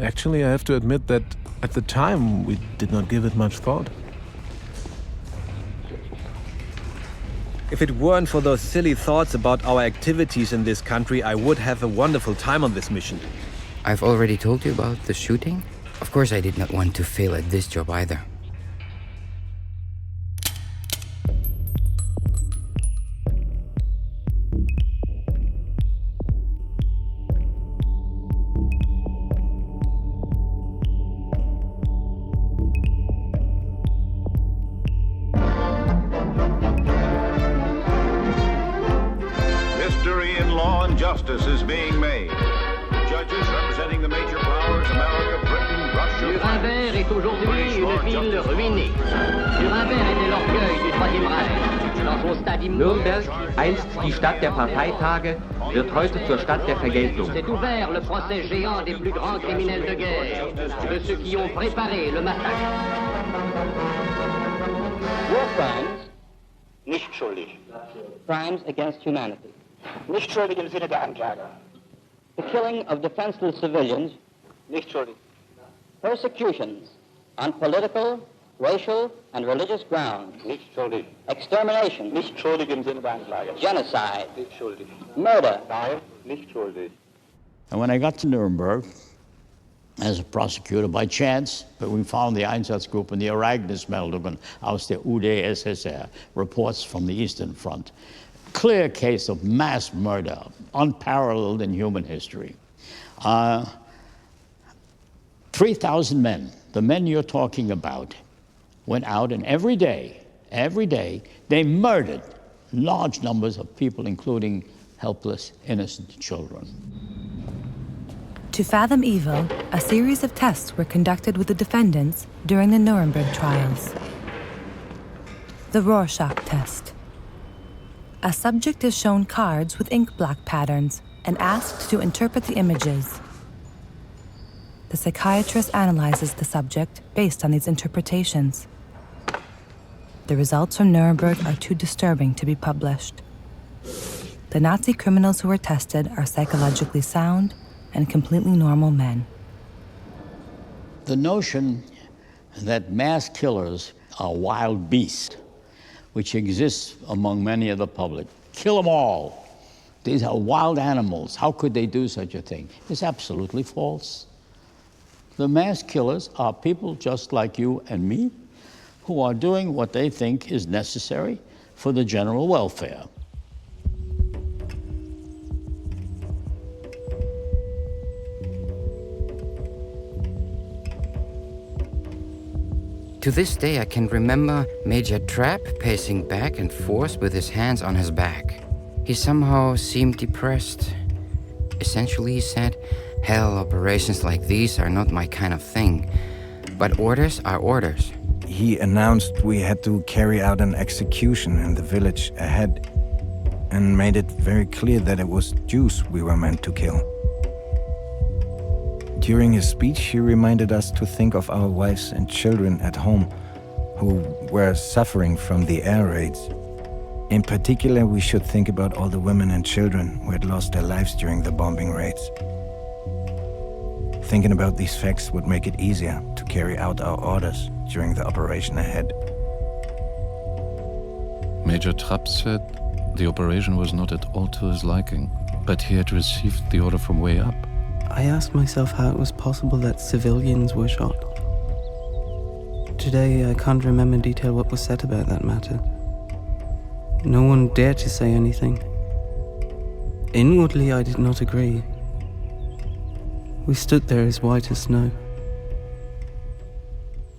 Actually, I have to admit that at the time we did not give it much thought. If it weren't for those silly thoughts about our activities in this country, I would have a wonderful time on this mission. I've already told you about the shooting. Of course, I did not want to fail at this job either. History in law and justice is being made. Judges representing the major powers, America, Britain, Russia... Nuremberg est aujourd'hui une ville ruinée. Nuremberg était l'orgueil du Troisième Reich. Dans son stade Nürnberg, einst die Stadt der Parteitage, wird heute zur Stadt der Vergeltung. s'est ouvert le procès géant des plus grands criminels de guerre, de ceux qui ont préparé le massacre. War crimes, Nicht schuldig. crimes against humanity. Nicht schuldig im Sinne der Anklage. The killing of defenseless civilians, Nicht schuldig. persecutions on political, racial, and religious grounds, Nicht schuldig. extermination, Nicht schuldig im Sinne der Anklage. genocide, Nicht schuldig. murder. Nein, nicht schuldig. And when I got to Nuremberg, as a prosecutor, by chance, we found the Einsatzgruppe and the Ereignismeldungen aus der UdSSR, reports from the Eastern Front. Clear case of mass murder, unparalleled in human history. 3,000 men, the men you're talking about, went out and every day, they murdered large numbers of people, including helpless, innocent children. To fathom evil, a series of tests were conducted with the defendants during the Nuremberg trials. The Rorschach test. A subject is shown cards with ink black patterns and asked to interpret the images. The psychiatrist analyzes the subject based on these interpretations. The results from Nuremberg are too disturbing to be published. The Nazi criminals who were tested are psychologically sound and completely normal men. The notion that mass killers are wild beasts, which exists among many of the public, kill them all. These are wild animals. How could they do such a thing? Is absolutely false. The mass killers are people just like you and me who are doing what they think is necessary for the general welfare. To this day, I can remember Major Trapp pacing back and forth with his hands on his back. He somehow seemed depressed. Essentially, he said, "Hell, operations like these are not my kind of thing. But orders are orders." He announced we had to carry out an execution in the village ahead and made it very clear that it was Jews we were meant to kill. During his speech, he reminded us to think of our wives and children at home who were suffering from the air raids. In particular, we should think about all the women and children who had lost their lives during the bombing raids. Thinking about these facts would make it easier to carry out our orders during the operation ahead. Major Trapp said the operation was not at all to his liking, but he had received the order from way up. I asked myself how it was possible that civilians were shot. Today, I can't remember in detail what was said about that matter. No one dared to say anything. Inwardly, I did not agree. We stood there as white as snow.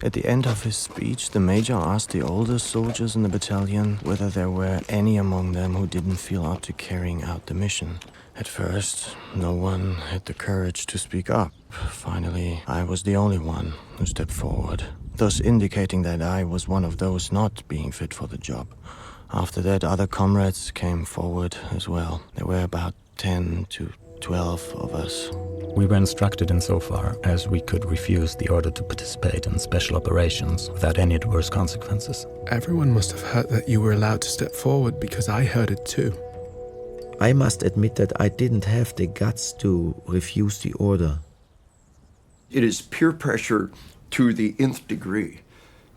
At the end of his speech, the major asked the older soldiers in the battalion whether there were any among them who didn't feel up to carrying out the mission. At first, no one had the courage to speak up. Finally, I was the only one who stepped forward, thus indicating that I was one of those not being fit for the job. After that, other comrades came forward as well. There were about 10 to 12 of us. We were instructed insofar as we could refuse the order to participate in special operations without any adverse consequences. Everyone must have heard that you were allowed to step forward because I heard it too. I must admit that I didn't have the guts to refuse the order. It is peer pressure to the nth degree.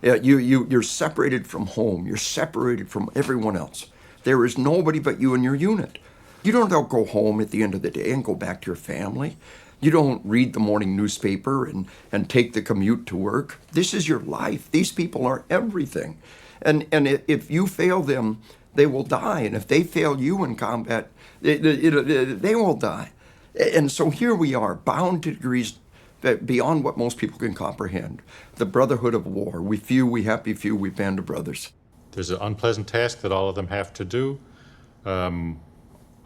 You're separated from home. You're separated from everyone else. There is nobody but you and your unit. You don't go home at the end of the day and go back to your family. You don't read the morning newspaper and take the commute to work. This is your life. These people are everything. And if you fail them, they will die. And if they fail you in combat, they will die. And so here we are, bound to degrees beyond what most people can comprehend. The brotherhood of war. We few, we happy few, we band of brothers. There's an unpleasant task that all of them have to do.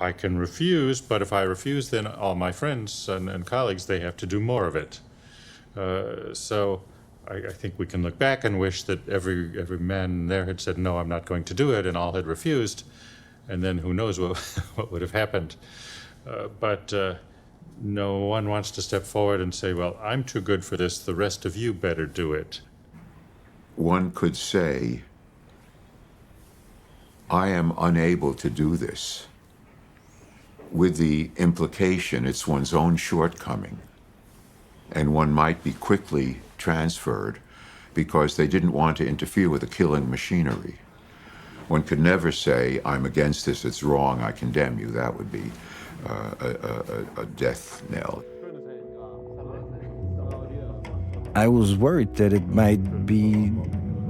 I can refuse, but if I refuse, then all my friends and colleagues, they have to do more of it. So I think we can look back and wish that every man there had said, no, I'm not going to do it, and all had refused. And then who knows what would have happened. But no one wants to step forward and say, well, I'm too good for this, the rest of you better do it. One could say, I am unable to do this, with the implication it's one's own shortcoming, and one might be quickly transferred because they didn't want to interfere with the killing machinery. One could never say, I'm against this, it's wrong, I condemn you. That would be a death knell. I was worried that it might be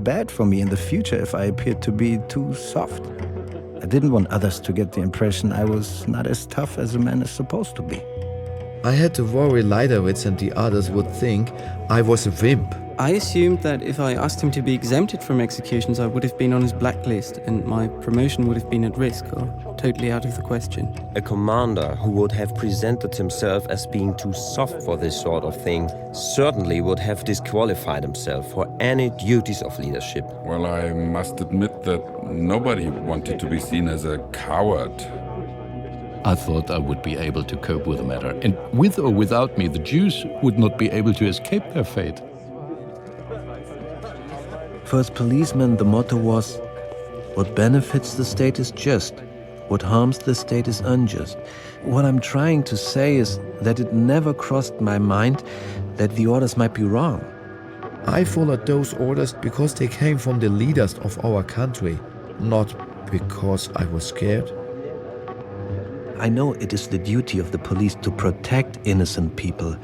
bad for me in the future if I appeared to be too soft. I didn't want others to get the impression I was not as tough as a man is supposed to be. I had to worry Leidowitz and the others would think I was a wimp. I assumed that if I asked him to be exempted from executions, I would have been on his blacklist and my promotion would have been at risk or totally out of the question. A commander who would have presented himself as being too soft for this sort of thing certainly would have disqualified himself for any duties of leadership. Well, I must admit that nobody wanted to be seen as a coward. I thought I would be able to cope with the matter, and with or without me, the Jews would not be able to escape their fate. For us policemen, the motto was, what benefits the state is just, what harms the state is unjust. What I'm trying to say is that it never crossed my mind that the orders might be wrong. I followed those orders because they came from the leaders of our country, not because I was scared. I know it is the duty of the police to protect innocent people,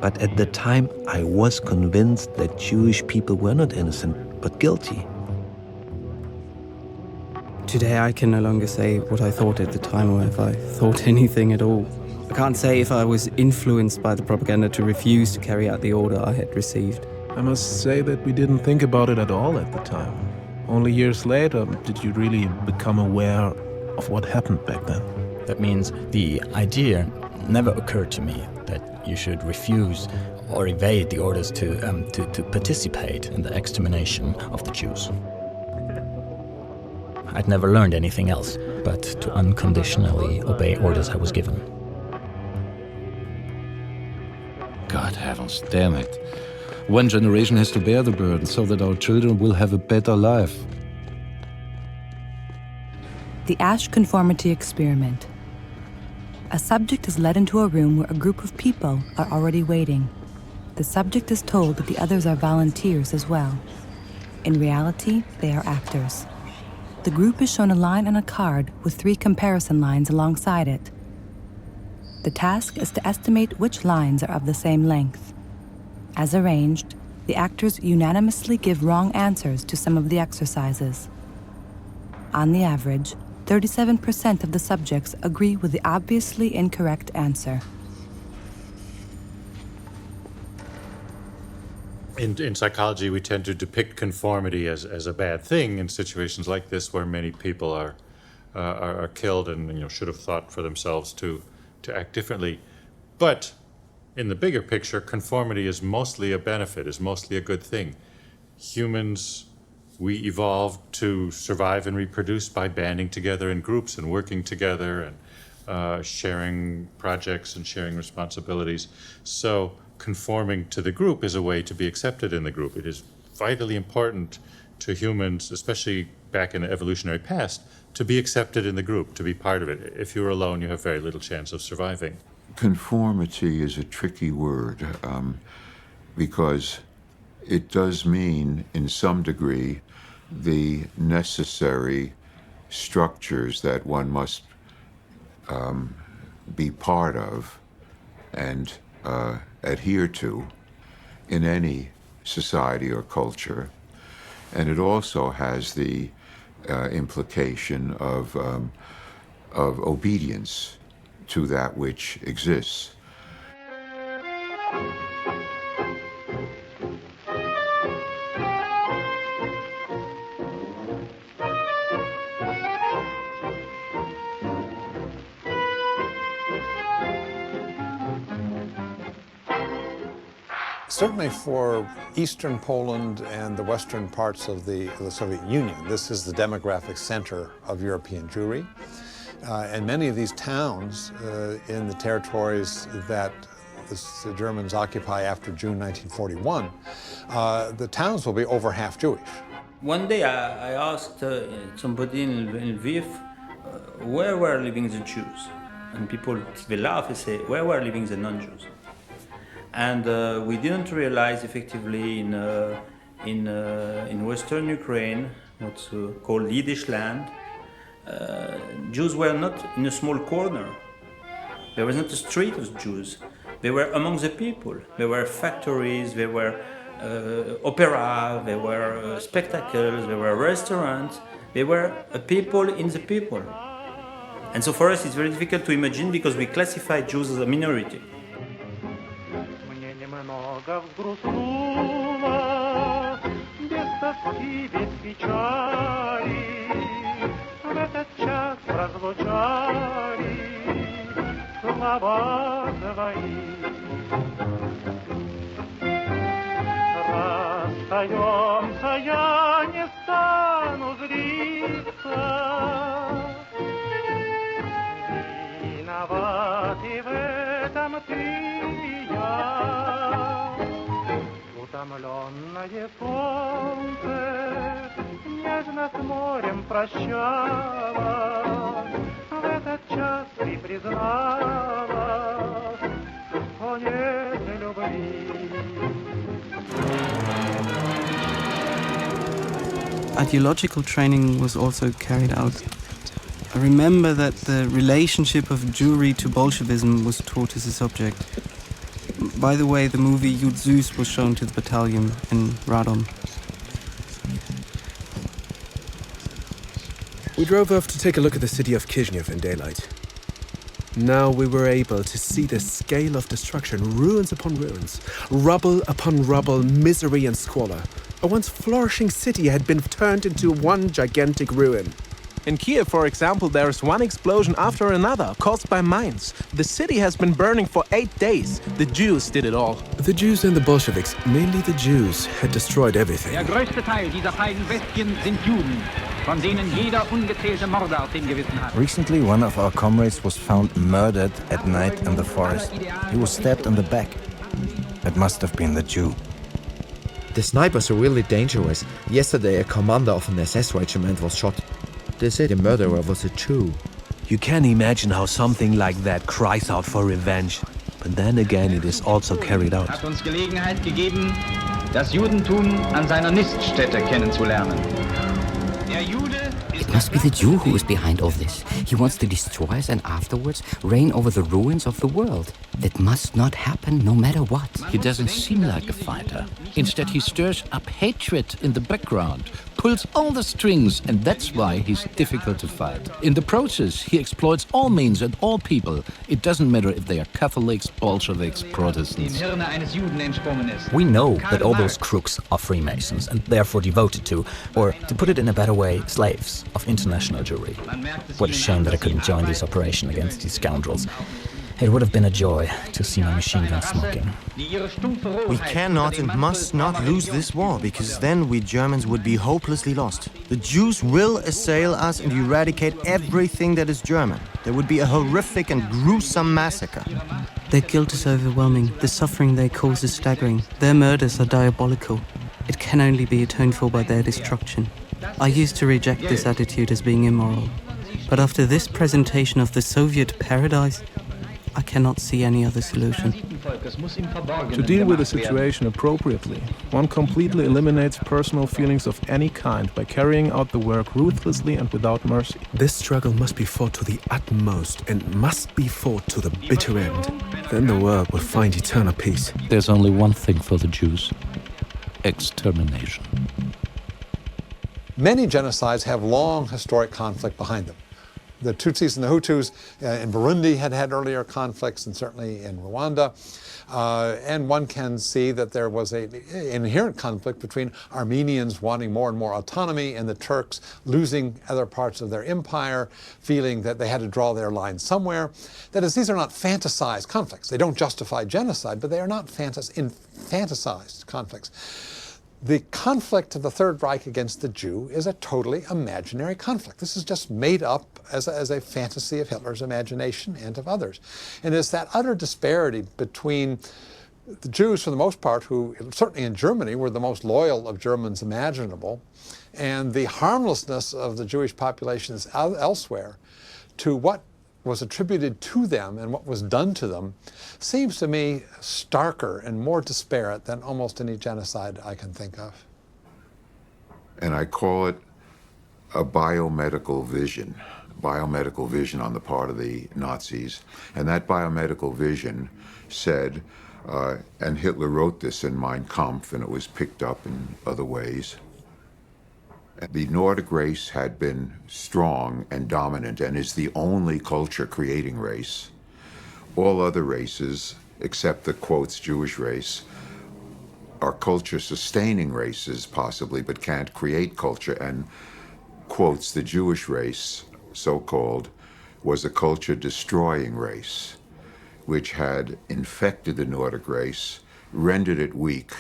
but at the time I was convinced that Jewish people were not innocent, but guilty. Today I can no longer say what I thought at the time or if I thought anything at all. I can't say if I was influenced by the propaganda to refuse to carry out the order I had received. I must say that we didn't think about it at all at the time. Only years later did you really become aware of what happened back then. That means the idea never occurred to me that you should refuse or evade the orders to participate in the extermination of the Jews. I'd never learned anything else but to unconditionally obey orders I was given. God heavens, damn it. One generation has to bear the burden so that our children will have a better life. The Asch Conformity Experiment. A subject is led into a room where a group of people are already waiting. The subject is told that the others are volunteers as well. In reality, they are actors. The group is shown a line on a card with 3 comparison lines alongside it. The task is to estimate which lines are of the same length. As arranged, the actors unanimously give wrong answers to some of the exercises. On the average, 37% of the subjects agree with the obviously incorrect answer. In psychology, we tend to depict conformity as a bad thing in situations like this, where many people are killed and should have thought for themselves to act differently. But in the bigger picture, conformity is mostly a benefit, is mostly a good thing. Humans, we evolved to survive and reproduce by banding together in groups and working together and sharing projects and sharing responsibilities. So conforming to the group is a way to be accepted in the group. It is vitally important to humans, especially back in the evolutionary past, to be accepted in the group, to be part of it. If you're alone, you have very little chance of surviving. Conformity is a tricky word. because it does mean, in some degree, the necessary structures that one must be part of and adhere to in any society or culture. And it also has the implication of obedience to that which exists. Certainly for Eastern Poland and the western parts of the Soviet Union, this is the demographic center of European Jewry. And many of these towns in the territories that the Germans occupy after June 1941, the towns will be over half Jewish. One day I asked somebody in Lviv where were living the Jews. And people, they laugh and say, where were living the non-Jews? And we didn't realize effectively in Western Ukraine, what's called Yiddish land, Jews were not in a small corner. There was not a street of Jews. They were among the people. There were factories, there were opera, there were spectacles, there were restaurants. They were a people in the people. And so for us it's very difficult to imagine because we classify Jews as a minority. Расстаемся, я не стану злиться. Виноваты в этом ты и я. Утомленное солнце нежно с морем прощалось. В этот час ты призналась, что нет любви. Ideological training was also carried out. I remember that the relationship of Jewry to Bolshevism was taught as a subject. By the way, the movie Yud Zeus was shown to the battalion in Radom. We drove off to take a look at the city of Kishinev in daylight. Now we were able to see the scale of destruction, ruins upon ruins, rubble upon rubble, misery and squalor. A once flourishing city had been turned into one gigantic ruin. In Kiev, for example, there is one explosion after another, caused by mines. The city has been burning for 8 days. The Jews did it all. The Jews and the Bolsheviks, mainly the Jews, had destroyed everything. Der größte Teil dieser feinen Bestien sind Juden, von denen jeder ungezählte Morde auf dem Gewissen hat. Recently, one of our comrades was found murdered at night in the forest. He was stabbed in the back. It must have been the Jew. The snipers are really dangerous. Yesterday, a commander of an SS regiment was shot. They say the murderer was a Jew. You can imagine how something like that cries out for revenge. But then again, it is also carried out. Hat uns Gelegenheit gegeben, das Judentum an seiner Niststätte kennenzulernen. Der Jude It must be the Jew who is behind all this. He wants to destroy us and afterwards reign over the ruins of the world. That must not happen no matter what. He doesn't seem like a fighter. Instead, he stirs up hatred in the background, pulls all the strings, and that's why he's difficult to fight. In the process, he exploits all means and all people. It doesn't matter if they are Catholics, Bolsheviks, Protestants. We know that all those crooks are Freemasons and therefore devoted to, or to put it in a better way, slaves of international Jewry. What a shame that I couldn't join this operation against these scoundrels. It would have been a joy to see my machine gun smoking. We cannot and must not lose this war, because then we Germans would be hopelessly lost. The Jews will assail us and eradicate everything that is German. There would be a horrific and gruesome massacre. Their guilt is overwhelming. The suffering they cause is staggering. Their murders are diabolical. It can only be atoned for by their destruction. I used to reject this attitude as being immoral. But after this presentation of the Soviet paradise, I cannot see any other solution. To deal with the situation appropriately, one completely eliminates personal feelings of any kind by carrying out the work ruthlessly and without mercy. This struggle must be fought to the utmost and must be fought to the bitter end. Then the world will find eternal peace. There's only one thing for the Jews: extermination. Many genocides have long historic conflict behind them. The Tutsis and the Hutus in Burundi had earlier conflicts, and certainly in Rwanda. And one can see that there was an inherent conflict between Armenians wanting more and more autonomy and the Turks losing other parts of their empire, feeling that they had to draw their line somewhere. That is, these are not fantasized conflicts. They don't justify genocide, but they are not fantasized conflicts. The conflict of the Third Reich against the Jew is a totally imaginary conflict. This is just made up as a fantasy of Hitler's imagination and of others. And it's that utter disparity between the Jews, for the most part, who certainly in Germany were the most loyal of Germans imaginable, and the harmlessness of the Jewish populations elsewhere to what was attributed to them and what was done to them seems to me starker and more disparate than almost any genocide I can think of. And I call it a biomedical vision on the part of the Nazis. And that biomedical vision said, and Hitler wrote this in Mein Kampf, and it was picked up in other ways, the Nordic race had been strong and dominant and is the only culture-creating race. All other races, except the, quotes, Jewish race, are culture-sustaining races, possibly, but can't create culture. And, quotes, the Jewish race, so-called, was a culture-destroying race, which had infected the Nordic race, rendered it weak,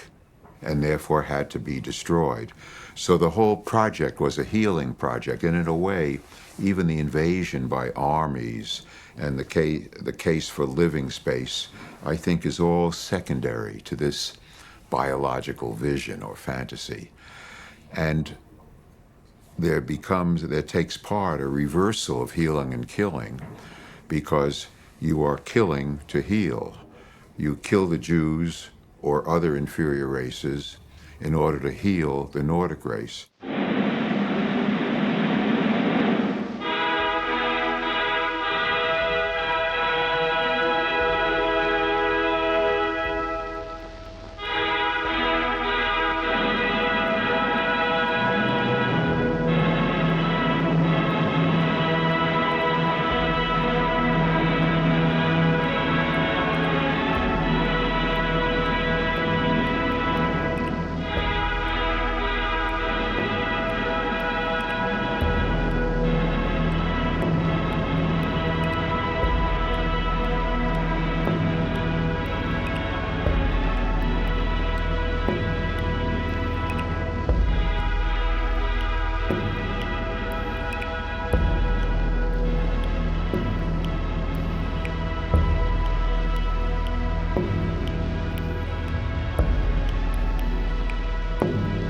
and therefore had to be destroyed. So the whole project was a healing project, and in a way, even the invasion by armies and the case for living space, I think, is all secondary to this biological vision or fantasy. And there takes part a reversal of healing and killing, because you are killing to heal. You kill the Jews or other inferior races in order to heal the Nordic race.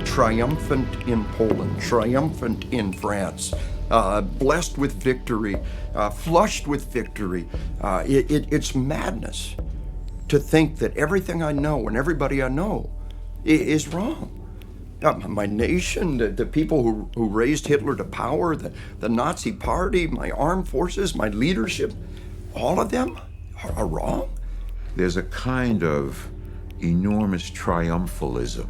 Triumphant in Poland, triumphant in France, blessed with victory, flushed with victory. It's madness to think that everything I know and everybody I know is wrong. My nation, the people who raised Hitler to power, the Nazi Party, my armed forces, my leadership, all of them are wrong. There's a kind of enormous triumphalism,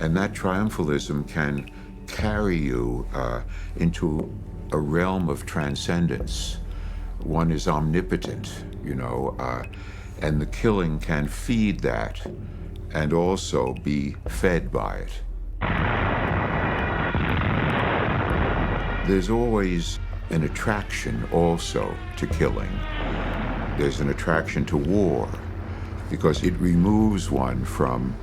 and that triumphalism can carry you into a realm of transcendence. One is omnipotent, and the killing can feed that and also be fed by it. There's always an attraction also to killing. There's an attraction to war because it removes one from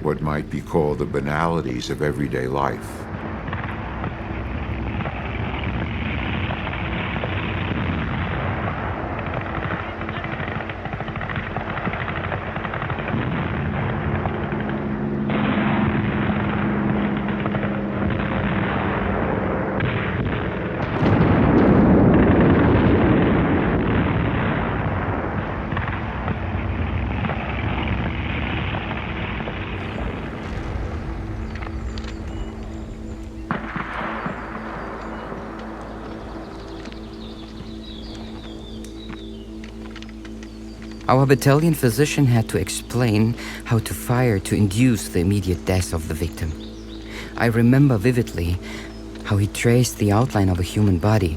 what might be called the banalities of everyday life. Our battalion physician had to explain how to fire to induce the immediate death of the victim. I remember vividly how he traced the outline of a human body,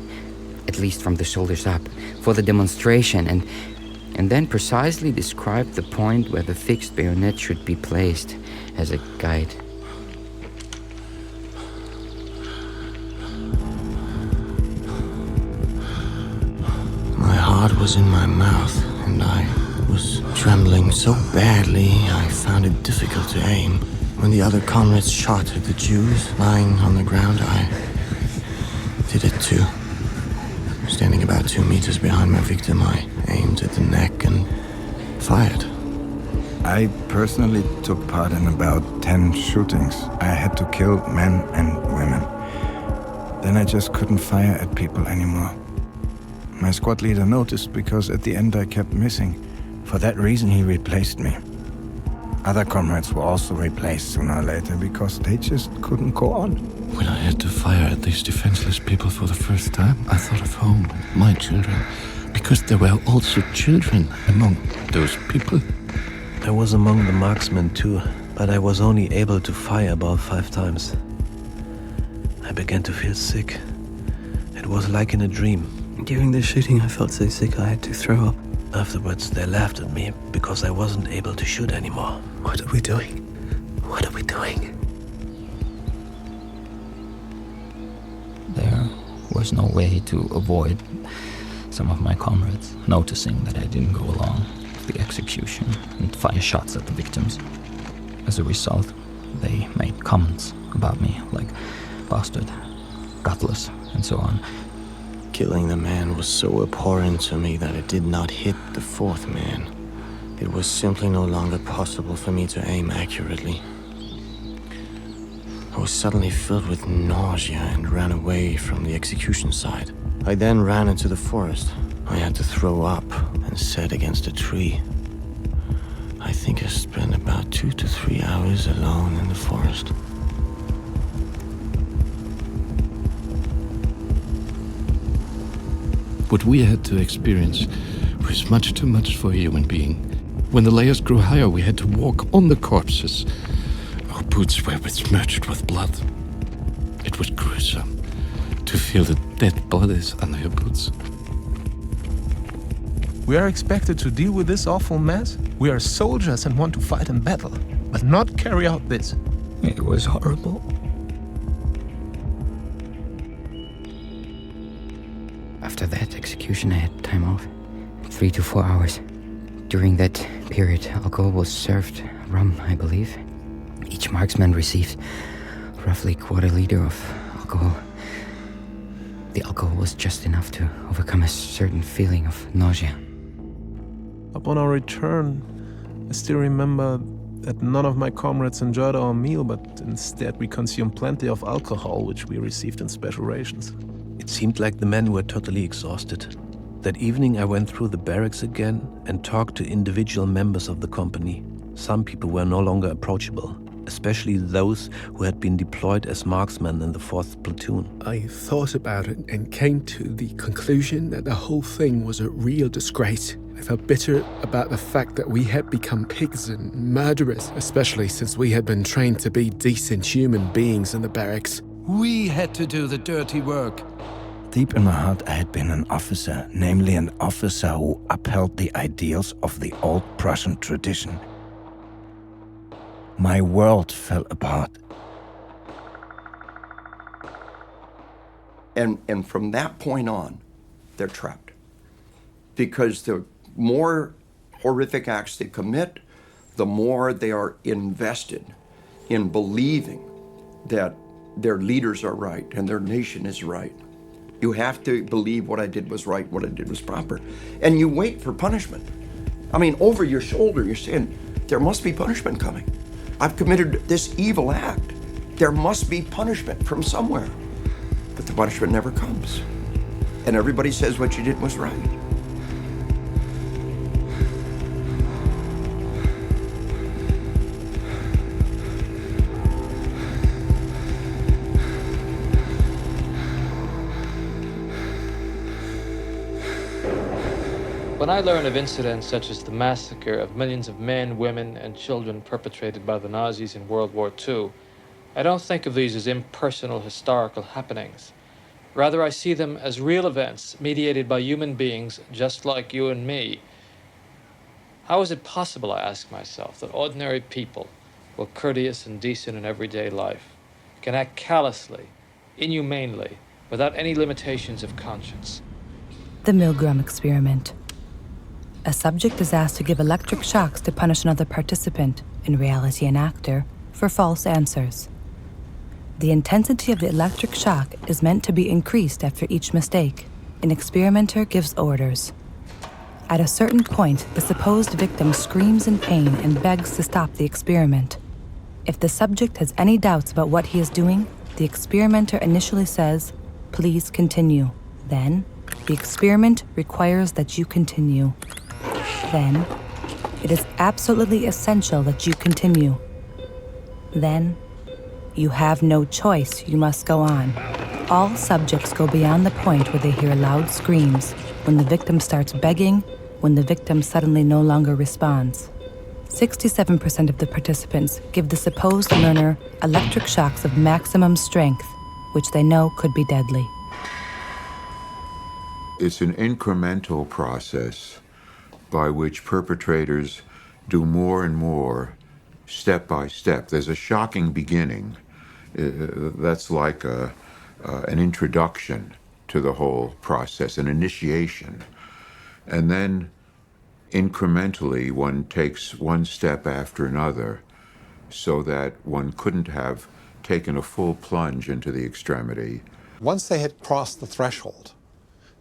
at least from the shoulders up, for the demonstration, and then precisely described the point where the fixed bayonet should be placed as a guide. My heart was in my mouth, and I was trembling so badly I found it difficult to aim. When the other comrades shot at the Jews lying on the ground, I did it too. Standing about 2 meters behind my victim, I aimed at the neck and fired. I personally took part in about 10 shootings. I had to kill men and women. Then I just couldn't fire at people anymore. My squad leader noticed because at the end I kept missing. For that reason he replaced me. Other comrades were also replaced sooner or later because they just couldn't go on. When I had to fire at these defenseless people for the first time, I thought of home and my children, because there were also children among those people. I was among the marksmen too, but I was only able to fire about 5 times. I began to feel sick. It was like in a dream. During the shooting, I felt so sick I had to throw up. Afterwards, they laughed at me because I wasn't able to shoot anymore. What are we doing? What are we doing? There was no way to avoid some of my comrades noticing that I didn't go along with the execution and fire shots at the victims. As a result, they made comments about me like bastard, gutless, and so on. Killing the man was so abhorrent to me that it did not hit the 4th man. It was simply no longer possible for me to aim accurately. I was suddenly filled with nausea and ran away from the execution site. I then ran into the forest. I had to throw up and sat against a tree. I think I spent about 2 to 3 hours alone in the forest. What we had to experience was much too much for a human being. When the layers grew higher, we had to walk on the corpses. Our boots were besmirched with blood. It was gruesome to feel the dead bodies under your boots. We are expected to deal with this awful mess. We are soldiers and want to fight in battle, but not carry out this. It was horrible. After that execution, I had time off. 3 to 4 hours. During that period, alcohol was served, rum, I believe. Each marksman received roughly 1/4 liter of alcohol. The alcohol was just enough to overcome a certain feeling of nausea. Upon our return, I still remember that none of my comrades enjoyed our meal, but instead we consumed plenty of alcohol, which we received in special rations. It seemed like the men were totally exhausted. That evening I went through the barracks again and talked to individual members of the company. Some people were no longer approachable, especially those who had been deployed as marksmen in the 4th platoon. I thought about it and came to the conclusion that the whole thing was a real disgrace. I felt bitter about the fact that we had become pigs and murderers, especially since we had been trained to be decent human beings in the barracks. We had to do the dirty work. Deep in my heart, I had been an officer, namely an officer who upheld the ideals of the old Prussian tradition. My world fell apart. And from that point on, they're trapped. Because the more horrific acts they commit, the more they are invested in believing that their leaders are right and their nation is right. You have to believe what I did was right, what I did was proper. And you wait for punishment. I mean, over your shoulder, you're saying, there must be punishment coming. I've committed this evil act. There must be punishment from somewhere. But the punishment never comes. And everybody says what you did was right. When I learn of incidents such as the massacre of millions of men, women, and children perpetrated by the Nazis in World War II, I don't think of these as impersonal historical happenings. Rather, I see them as real events mediated by human beings just like you and me. How is it possible, I ask myself, that ordinary people, while courteous and decent in everyday life, can act callously, inhumanely, without any limitations of conscience? The Milgram experiment. A subject is asked to give electric shocks to punish another participant, in reality an actor, for false answers. The intensity of the electric shock is meant to be increased after each mistake. An experimenter gives orders. At a certain point, the supposed victim screams in pain and begs to stop the experiment. If the subject has any doubts about what he is doing, the experimenter initially says, "Please continue." Then, the experiment requires that you continue. Then, it is absolutely essential that you continue. Then, you have no choice, you must go on. All subjects go beyond the point where they hear loud screams, when the victim starts begging, when the victim suddenly no longer responds. 67% of the participants give the supposed learner electric shocks of maximum strength, which they know could be deadly. It's an incremental process by which perpetrators do more and more step by step. There's a shocking beginning. That's like an introduction to the whole process, an initiation. And then incrementally one takes one step after another so that one couldn't have taken a full plunge into the extremity. Once they had crossed the threshold,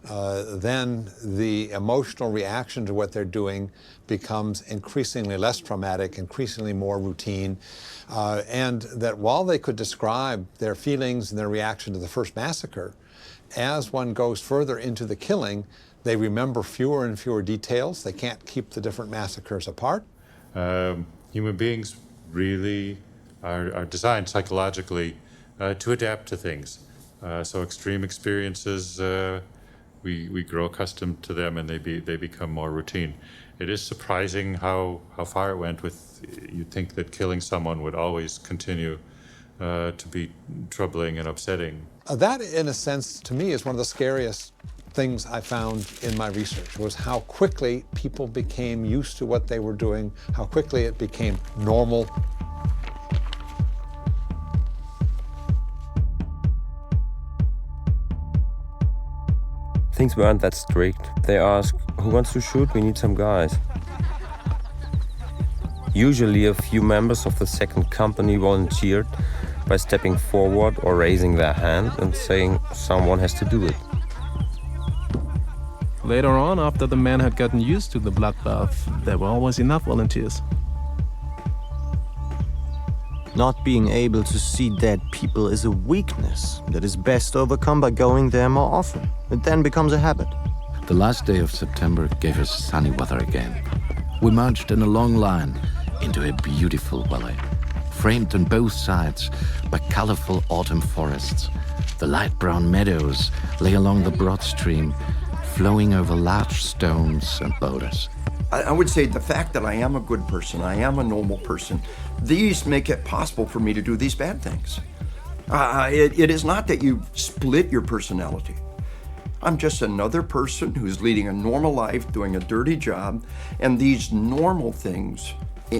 then the emotional reaction to what they're doing becomes increasingly less traumatic, increasingly more routine, and that while they could describe their feelings and their reaction to the first massacre, as one goes further into the killing, they remember fewer and fewer details. They can't keep the different massacres apart. Human beings really are designed psychologically to adapt to things. So extreme experiences, we grow accustomed to them and they become more routine. It is surprising how far it went with, you'd think that killing someone would always continue to be troubling and upsetting. That, in a sense, to me, is one of the scariest things I found in my research, was how quickly people became used to what they were doing, how quickly it became normal. Things weren't that strict. They asked, who wants to shoot? We need some guys. Usually a few members of the second company volunteered by stepping forward or raising their hand and saying someone has to do it. Later on, after the men had gotten used to the bloodbath, there were always enough volunteers. Not being able to see dead people is a weakness that is best overcome by going there more often. It then becomes a habit. The last day of September gave us sunny weather again. We marched in a long line into a beautiful valley, framed on both sides by colorful autumn forests. The light brown meadows lay along the broad stream, flowing over large stones and boulders. I would say the fact that I am a good person, I am a normal person, these make it possible for me to do these bad things. It is not that you split your personality. I'm just another person who's leading a normal life, doing a dirty job, and these normal things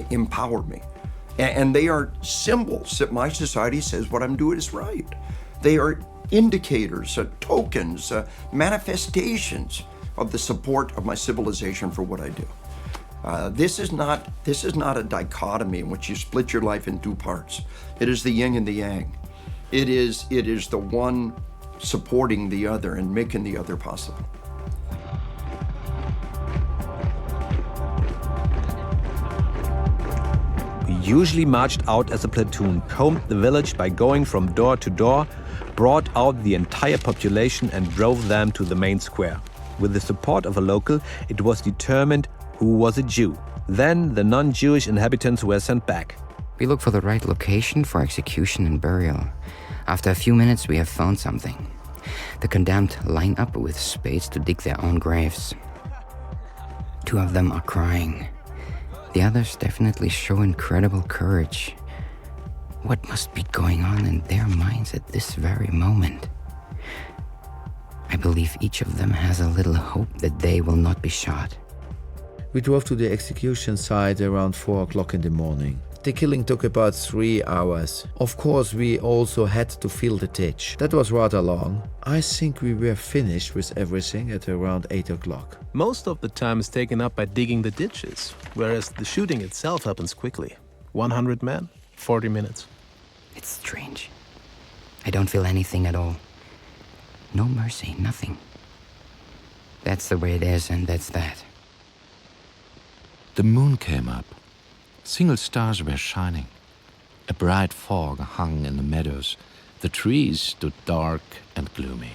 empower me. And they are symbols that my society says what I'm doing is right. They are indicators, tokens, manifestations of the support of my civilization for what I do. This is not a dichotomy in which you split your life in two parts. It is the yin and the yang. It is the one supporting the other and making the other possible. We usually marched out as a platoon, combed the village by going from door to door, brought out the entire population and drove them to the main square. With the support of a local, it was determined who was a Jew. Then the non-Jewish inhabitants were sent back. We look for the right location for execution and burial. After a few minutes, we have found something. The condemned line up with spades to dig their own graves. 2 of them are crying. The others definitely show incredible courage. What must be going on in their minds at this very moment? I believe each of them has a little hope that they will not be shot. We drove to the execution site around 4 o'clock in the morning. The killing took about 3 hours. Of course, we also had to fill the ditch. That was rather long. I think we were finished with everything at around 8 o'clock. Most of the time is taken up by digging the ditches, whereas the shooting itself happens quickly. 100 men, 40 minutes. It's strange. I don't feel anything at all. No mercy, nothing. That's the way it is, and that's that. The moon came up. Single stars were shining. A bright fog hung in the meadows. The trees stood dark and gloomy.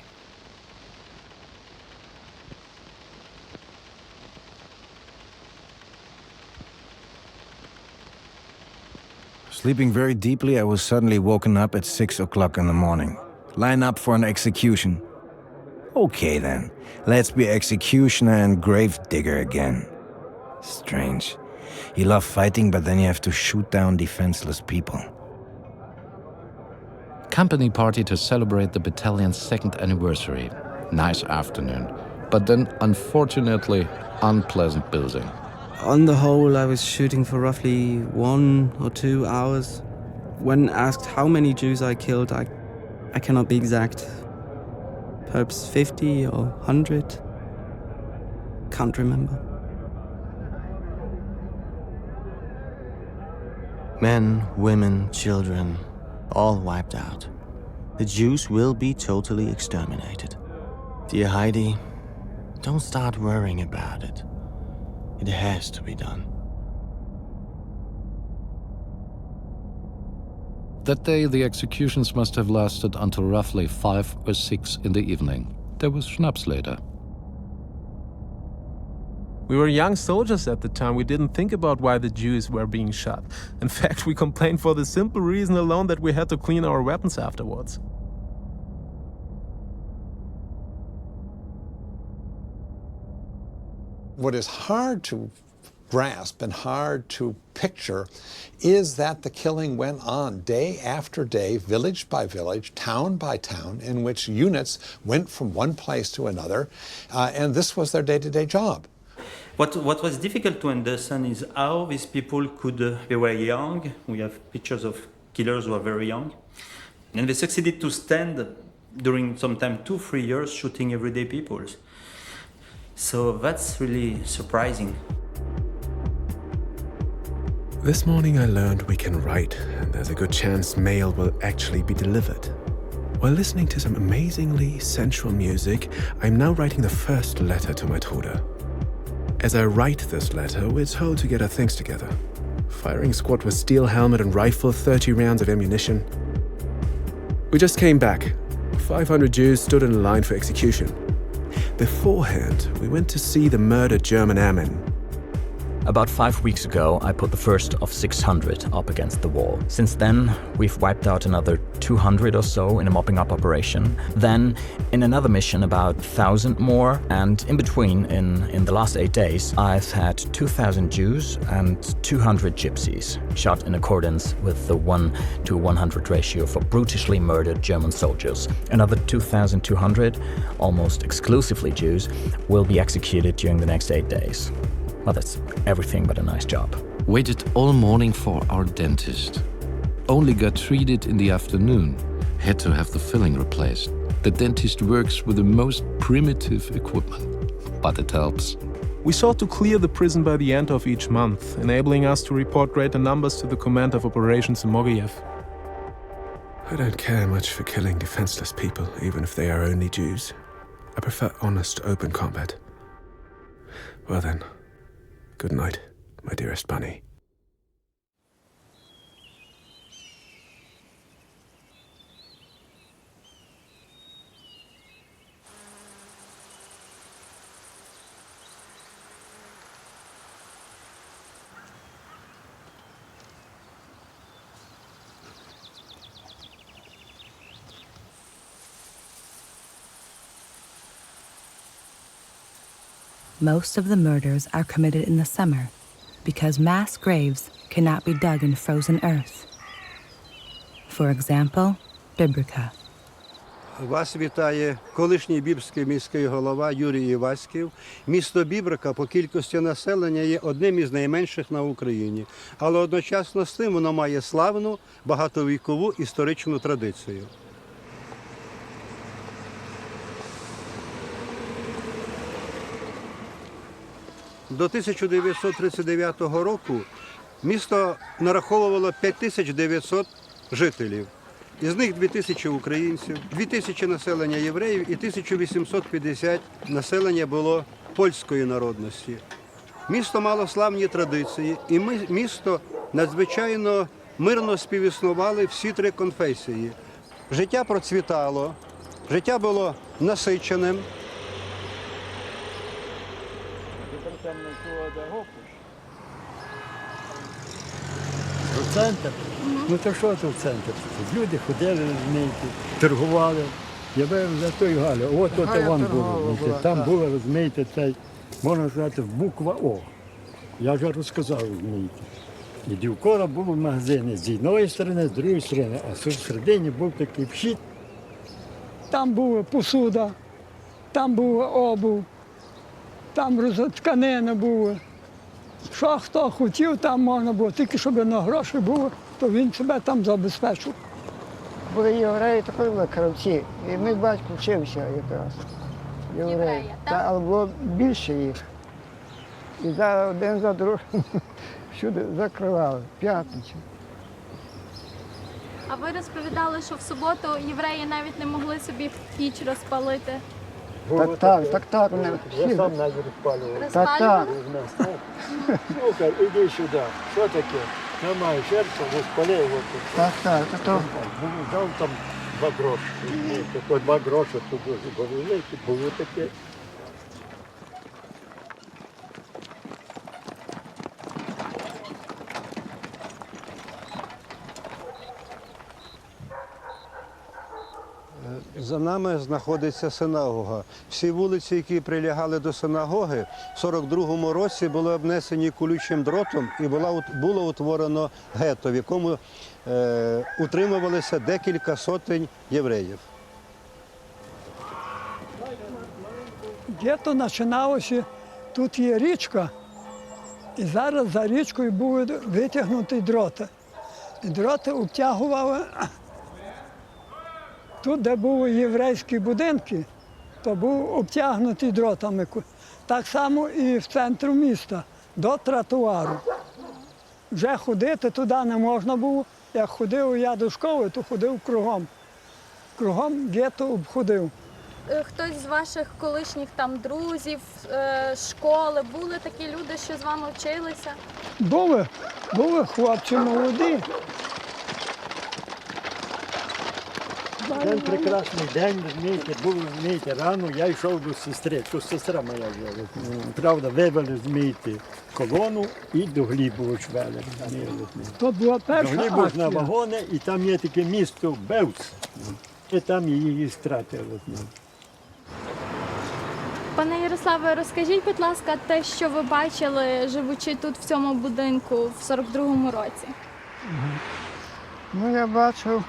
Sleeping very deeply, I was suddenly woken up at 6 o'clock in the morning. Line up for an execution. Okay then, let's be executioner and grave digger again. Strange. You love fighting, but then you have to shoot down defenseless people. Company party to celebrate the battalion's 2nd anniversary. Nice afternoon, but then unfortunately unpleasant building. On the whole, I was shooting for roughly 1 or 2 hours. When asked how many Jews I killed, I cannot be exact. Perhaps 50 or 100. Can't remember. Men, women, children, all wiped out. The Jews will be totally exterminated. Dear Heidi, don't start worrying about it. It has to be done. That day, the executions must have lasted until roughly 5 or 6 in the evening. There was schnapps later. We were young soldiers at the time. We didn't think about why the Jews were being shot. In fact, we complained for the simple reason alone that we had to clean our weapons afterwards. What is hard to grasp and hard to picture is that the killing went on day after day, village by village, town by town, in which units went from one place to another, and this was their day-to-day job. What was difficult to understand is how these people could, they were young, we have pictures of killers who are very young, and they succeeded to stand during sometime 2-3 years shooting everyday people. So that's really surprising. This morning I learned we can write, and there's a good chance mail will actually be delivered. While listening to some amazingly sensual music, I'm now writing the first letter to my Trude. As I write this letter, we're told to get our things together. Firing squad with steel helmet and rifle, 30 rounds of ammunition. We just came back. 500 Jews stood in a line for execution. Beforehand, we went to see the murdered German airmen. About 5 weeks ago, I put the first of 600 up against the wall. Since then, we've wiped out another 200 or so in a mopping up operation. Then, in another mission, about 1,000 more. And in between, in the last 8 days, I've had 2,000 Jews and 200 gypsies shot in accordance with the 1-to-100 ratio for brutally murdered German soldiers. Another 2,200, almost exclusively Jews, will be executed during the next 8 days. Well, that's everything but a nice job. Waited all morning for our dentist. Only got treated in the afternoon. Had to have the filling replaced. The dentist works with the most primitive equipment, but it helps. We sought to clear the prison by the end of each month, enabling us to report greater numbers to the command of operations in Mogiliev. I don't care much for killing defenseless people, even if they are only Jews. I prefer honest, open combat. Well then, good night, my dearest bunny. most of the murders are committed in the summer because mass graves cannot be dug in frozen earth. For example, Bibrica. Вас вітає колишній бібрський міський голова Юрій Іваськів. Місто Бібрика по кількості населення є одним із найменших на Україні, але одночасно з тим воно має славну, багатовікову історичну традицію. До 1939 року місто нараховувало 5900 жителів. Із них 2000 українців, 2000 населення євреїв і 1850 населення було польської народності. Місто мало славні традиції, і місто надзвичайно мирно співіснували всі три конфесії. Життя процвітало, життя було насиченим. В центр? Ну то що це в центр? Люди ходили, розумієте, торгували. Я би за той Галю, от тут вон було. Там було, розумієте, цей, можна сказати, буква О. Я вже розказав, розумієте. І дівкора було в магазині з однієї сторони, з другої сторони, а всередині був такий вхід. Там була посуда, там була обув, там тканина була. Що хто хотів, там можна було. Тільки щоб на гроші було, то він себе там забезпечив. Були євреї, то були кравці. І мій батько вчився якраз. Євреї. Але було більше їх. І один за другим всюди закривали, п'ятницю. А ви розповідали, що в суботу євреї навіть не могли собі піч розпалити. Так. Я сам навіть розпалював. Розпалював? Слухай, іди сюди. Що таке? Немає серця, розпалив. Так. Дав там 2 гроші. Тут 2 гроші, тут дуже великі, було таке. За нами знаходиться синагога. Всі вулиці, які прилягали до синагоги, в 42-му році були обнесені колючим дротом і було утворено гетто, в якому утримувалися декілька сотень євреїв. Гетто починалося, тут є річка, і зараз за річкою були витягнуті дроти. І дроти обтягували. Тут, де були єврейські будинки, то був обтягнутий дротами. Так само і в центрі міста, до тротуару. Вже ходити туди не можна було. Як ходив я до школи, то ходив кругом. Кругом гетто обходив. Хтось з ваших колишніх там друзів, школи, були такі люди, що з вами вчилися? Були хлопці молоді. Один прекрасний день, розумієте, був, розумієте, рано я йшов до сестри, то сестра моя жила. Правда, вивели, розумієте, колону і до Глібович вели. То була перша до Глібович акція. на вагони, і там є таке місто Бевц. І там її стратили. Пане Ярославе, розкажіть, будь ласка, те, що ви бачили, живучи тут, в цьому будинку, в 42-му році. Ну, я бачив,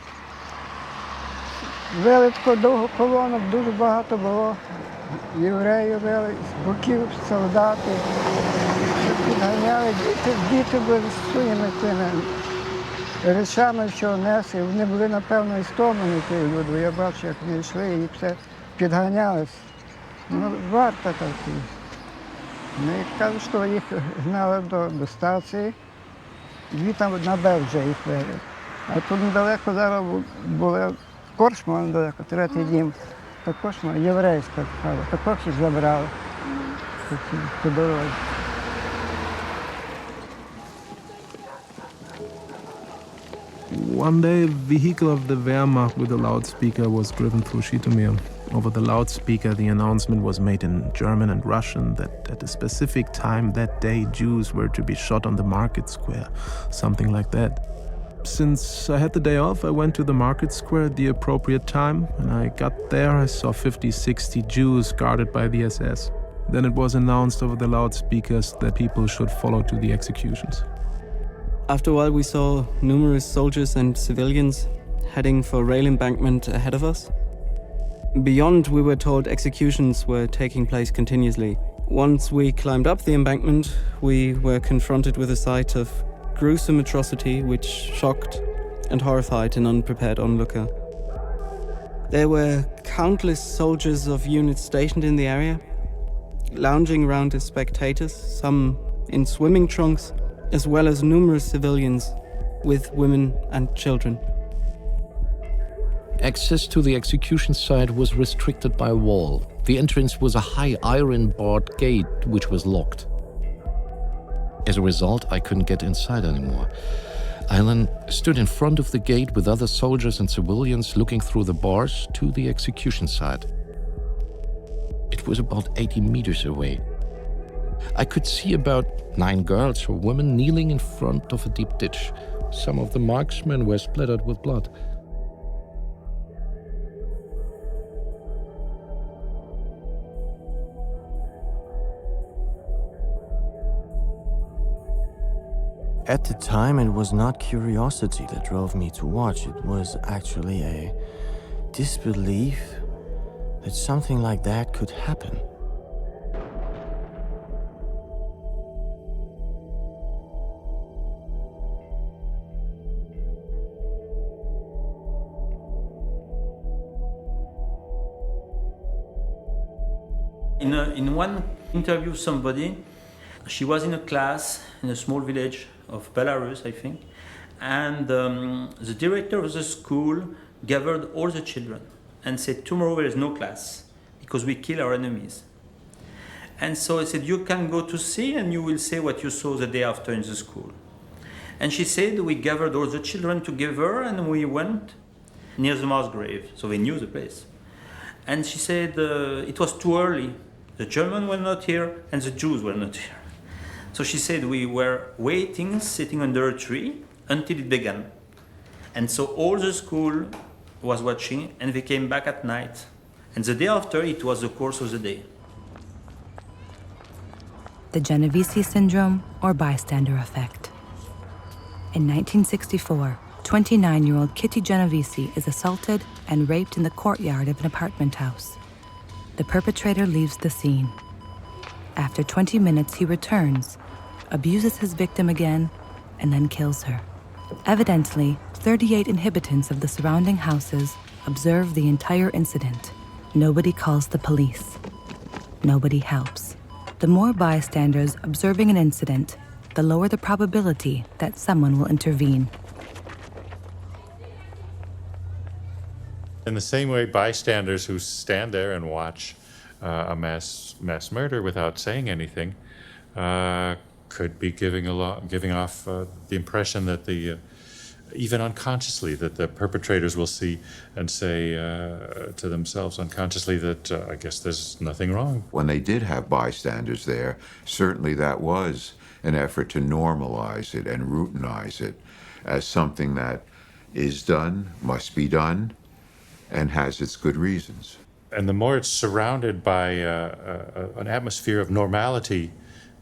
вели таку довгу колону, дуже багато було. Євреїв вели, з боків солдати. Підганяли, діти були з своїми тими речами, що несли. Вони були, напевно, і стомлені ті люди. Я бачив, як вони йшли і все підганялись. Ну, варто такі. Ну, і кажуть, що їх гнали до станції. Дві там на Б вже їх вели. А тут недалеко зараз були корчма, недалеко, третій дім. Та корчма єврейська, також їх забрали по дорозі. One day, a vehicle of the Wehrmacht with a loudspeaker was driven through Shitomir. Over the loudspeaker, the announcement was made in German and Russian that at a specific time that day, Jews were to be shot on the market square, something like that. Since I had the day off, I went to the market square at the appropriate time. When I got there, I saw 50, 60 Jews guarded by the SS. Then it was announced over the loudspeakers that people should follow to the executions. After a while, we saw numerous soldiers and civilians heading for rail embankment ahead of us. Beyond, we were told executions were taking place continuously. Once we climbed up the embankment, we were confronted with a sight of gruesome atrocity which shocked and horrified an unprepared onlooker. There were countless soldiers of units stationed in the area, lounging around as spectators, some in swimming trunks, as well as numerous civilians with women and children. Access to the execution site was restricted by a wall. The entrance was a high iron-barred gate which was locked. As a result, I couldn't get inside anymore. Alan stood in front of the gate with other soldiers and civilians looking through the bars to the execution site. It was about 80 meters away. I could see about 9 girls or women kneeling in front of a deep ditch. Some of the marksmen were splattered with blood. At the time, it was not curiosity that drove me to watch. It was actually a disbelief that something like that could happen. In one interview, somebody, she was in a class in a small village of Belarus, I think, and the director of the school gathered all the children and said, tomorrow there is no class because we kill our enemies. And so he said, you can go to see and you will say what you saw the day after in the school. And she said, we gathered all the children together and we went near the mass grave, so they knew the place. And she said, it was too early. The Germans were not here and the Jews were not here. So she said we were waiting, sitting under a tree, until it began. And so all the school was watching, and they came back at night. And the day after, it was the course of the day. The Genovese syndrome or bystander effect. In 1964, 29-year-old Kitty Genovese is assaulted and raped in the courtyard of an apartment house. The perpetrator leaves the scene. After 20 minutes, he returns, abuses his victim again, and then kills her. Evidently, 38 inhabitants of the surrounding houses observe the entire incident. Nobody calls the police. Nobody helps. The more bystanders observing an incident, the lower the probability that someone will intervene. In the same way, bystanders who stand there and watch a mass murder without saying anything could be giving off the impression that even unconsciously, that the perpetrators will see and say to themselves unconsciously that I guess there's nothing wrong. When they did have bystanders there, certainly that was an effort to normalize it and routinize it as something that is done, must be done, and has its good reasons. And the more it's surrounded by an atmosphere of normality,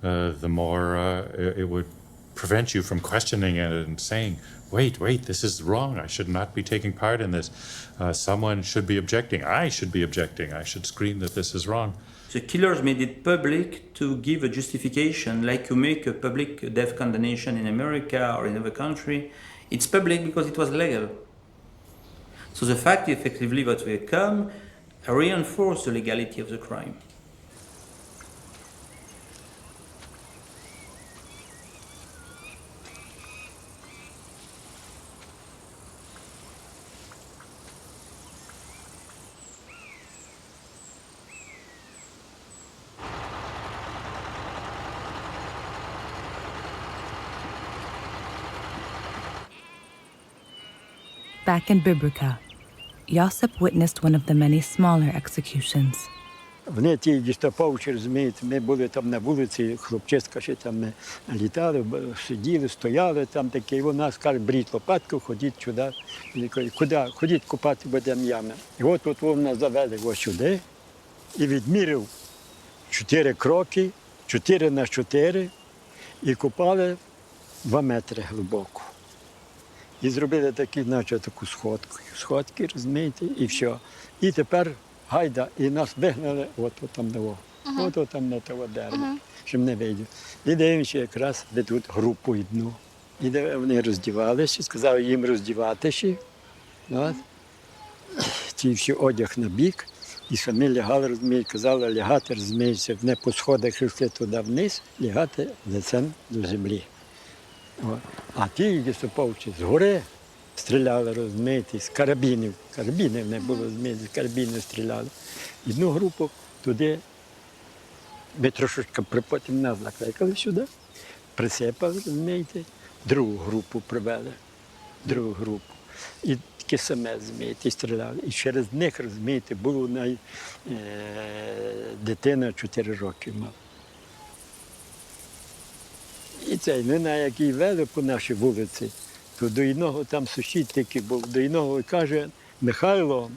the more it would prevent you from questioning it and saying, wait, this is wrong. I should not be taking part in this. Someone should be objecting. I should be objecting. I should scream that this is wrong. The killers made it public to give a justification, like you make a public death condemnation in America or in another country. It's public because it was legal. So the fact effectively that they come reinforce the legality of the crime. Back in Bibrica, Josip witnessed one of the many smaller executions. Вони ті дістаповичі, розумієте, ми були там на вулиці, хлопчиська ще там ми літали, сиділи, стояли там таке, і вона скаже, беріть лопатку, ходіть сюди. І каже, куди? Ходіть купати будемо ями. І от вона завели його сюди і відмірив 4 кроки, 4 на 4, і копали 2 метри глибоко. І зробили таку сходку. Сходки, розумієте, і все. І тепер гайда, і нас вигнали от там того. От там на того дерева, щоб не вийде. І дивимося, якраз ведуть групу одну. І вони роздівалися, сказали їм роздіватися. Ті всі одяг на бік. І самі лягали, розумієте, казали лягати, розумієте, не по сходах йшли туди вниз, лягати лицем до землі. А ті лісоповці згори стріляли, розумієте, з карабінів. Карабінів не було, розумієте, з карабінів стріляли. Одну групу туди, ми трошечки потім нас накликали сюди, присипали, розумієте, другу групу привели, другу групу. І таке саме, розумієте, стріляли. І через них, розумієте, була дитина 4 роки мала. І цей, на який вели по нашій вулиці, то до одного там сусід такий був, до одного каже, Михайло,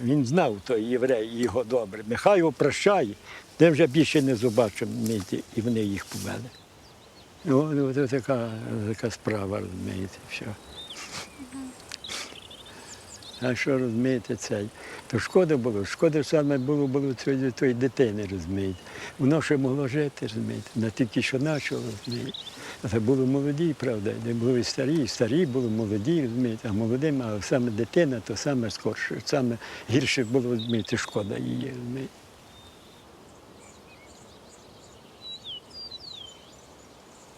він знав той єврей, його добре, Михайло, прощай, ти вже більше не побачимо, і вони їх повели. Ось така справа, розумієте, все. А що, розумієте, цей? То шкода саме було тої дитини, розумієте. Воно ще могло жити, розумієте, не тільки що почало, розумієте. А це були молоді, правда, не були старі були молоді, розумієте, а молодим, а саме дитина, то саме скорше, саме гірше було, розумієте, шкода її, розумієте.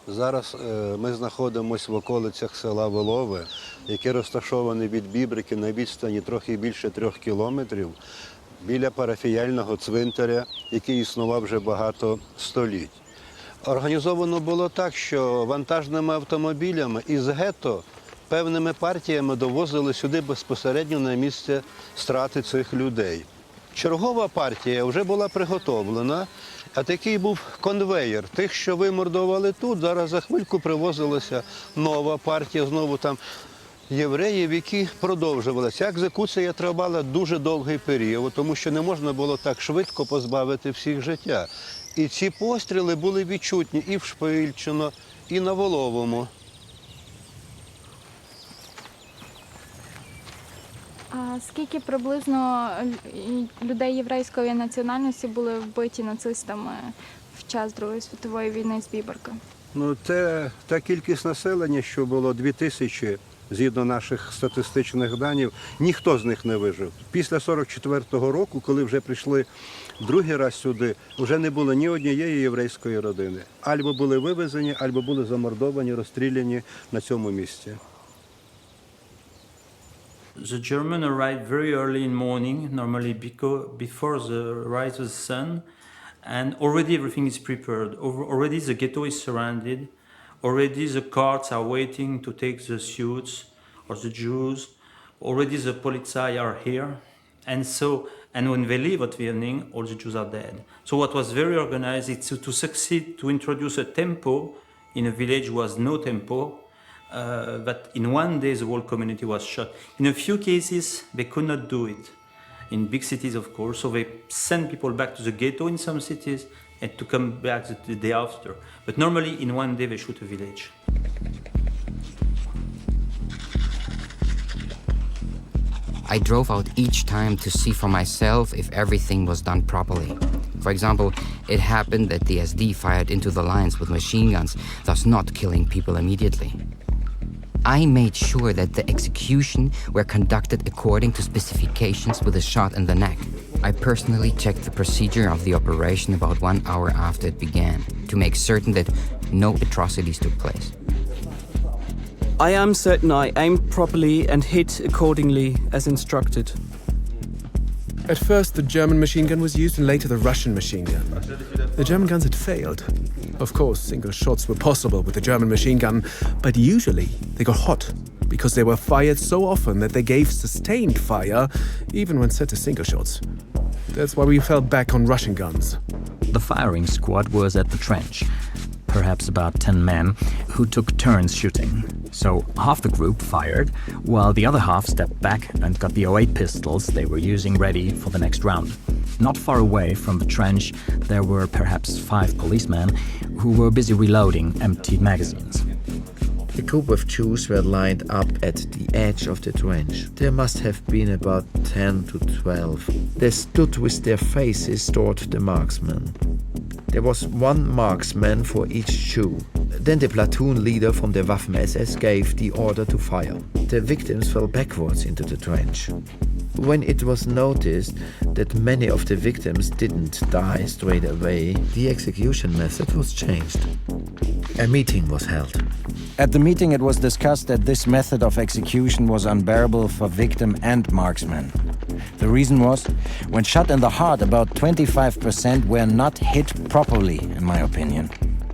Зараз ми знаходимося в околицях села Волове, яке розташоване від Бібрики на відстані трохи більше 3 кілометрів, біля парафіяльного цвинтаря, який існував вже багато століть. Організовано було так, що вантажними автомобілями із гетто певними партіями довозили сюди безпосередньо на місце страти цих людей. Чергова партія вже була приготовлена, а такий був конвеєр. Тих, що вимордували тут, зараз за хвильку привозилася нова партія, знову там євреїв, які продовжувалися. Екзекуція тривала дуже довгий період, тому що не можна було так швидко позбавити всіх життя. І ці постріли були відчутні і в Шпильчино, і на Воловому. А скільки приблизно людей єврейської національності були вбиті нацистами в час Другої світової війни з Біберка? Це та кількість населення, що було 2000, згідно наших статистичних даних, ніхто з них не вижив. Після 44-го року, коли вже прийшли другий раз сюди, вже не було ні однієї єврейської родини. Або були вивезені, або були замордовані, розстріляні на цьому місці. The German arrived very early in morning, normally before the rise of the sun, and already everything is prepared. Already the ghetto is surrounded. Already the carts are waiting to take the suits or the Jews. Already the Polizei are here. And when they leave at the evening, all the Jews are dead. So what was very organized is to succeed to introduce a tempo in a village was no tempo. That in one day the whole community was shot. In a few cases, they could not do it. In big cities, of course, so they send people back to the ghetto in some cities and to come back the day after. But normally, in one day, they shoot a village. I drove out each time to see for myself if everything was done properly. For example, it happened that the SD fired into the lines with machine guns, thus not killing people immediately. I made sure that the execution were conducted according to specifications with a shot in the neck. I personally checked the procedure of the operation about 1 hour after it began, to make certain that no atrocities took place. I am certain I aimed properly and hit accordingly as instructed. At first, the German machine gun was used and later the Russian machine gun. The German guns had failed. Of course, single shots were possible with the German machine gun, but usually they got hot because they were fired so often that they gave sustained fire even when set to single shots. That's why we fell back on Russian guns. The firing squad was at the trench. perhaps about 10 men, who took turns shooting. So half the group fired, while the other half stepped back and got the .08 pistols they were using ready for the next round. Not far away from the trench, there were perhaps 5 policemen who were busy reloading empty magazines. A group of Jews were lined up at the edge of the trench. There must have been about 10 to 12. They stood with their faces toward the marksman. There was one marksman for each Jew. Then the platoon leader from the Waffen-SS gave the order to fire. The victims fell backwards into the trench. When it was noticed that many of the victims didn't die straight away, the execution method was changed. A meeting was held. At the meeting, it was discussed that this method of execution was unbearable for victim and marksman. The reason was, when shot in the heart, about 25% were not hit properly, in my opinion.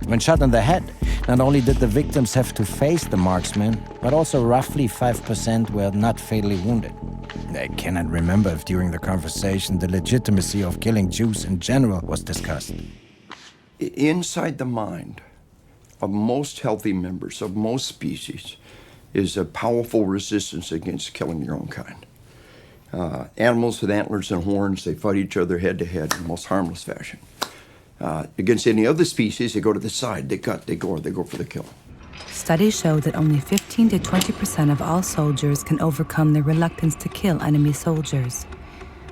When shot in the head, not only did the victims have to face the marksman, but also roughly 5% were not fatally wounded. I cannot remember if during the conversation the legitimacy of killing Jews in general was discussed. Inside the mind of most healthy members of most species is a powerful resistance against killing your own kind. Animals with antlers and horns, they fight each other head to head in the most harmless fashion. Against any other species, they go to the side, they cut, they gore, they go for the kill. Studies show that only 15 to 20% of all soldiers can overcome their reluctance to kill enemy soldiers.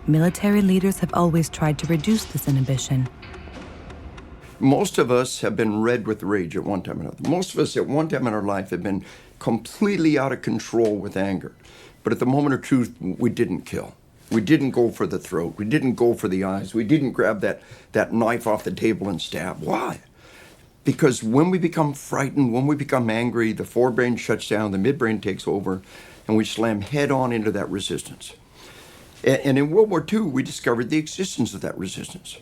Military leaders have always tried to reduce this inhibition. Most of us have been red with rage at one time or another. Most of us at one time in our life have been completely out of control with anger. But at the moment of truth, we didn't kill. We didn't go for the throat. We didn't go for the eyes. We didn't grab that knife off the table and stab. Why? Because when we become frightened, when we become angry, the forebrain shuts down, the midbrain takes over, and we slam head on into that resistance. And in World War II, we discovered the existence of that resistance.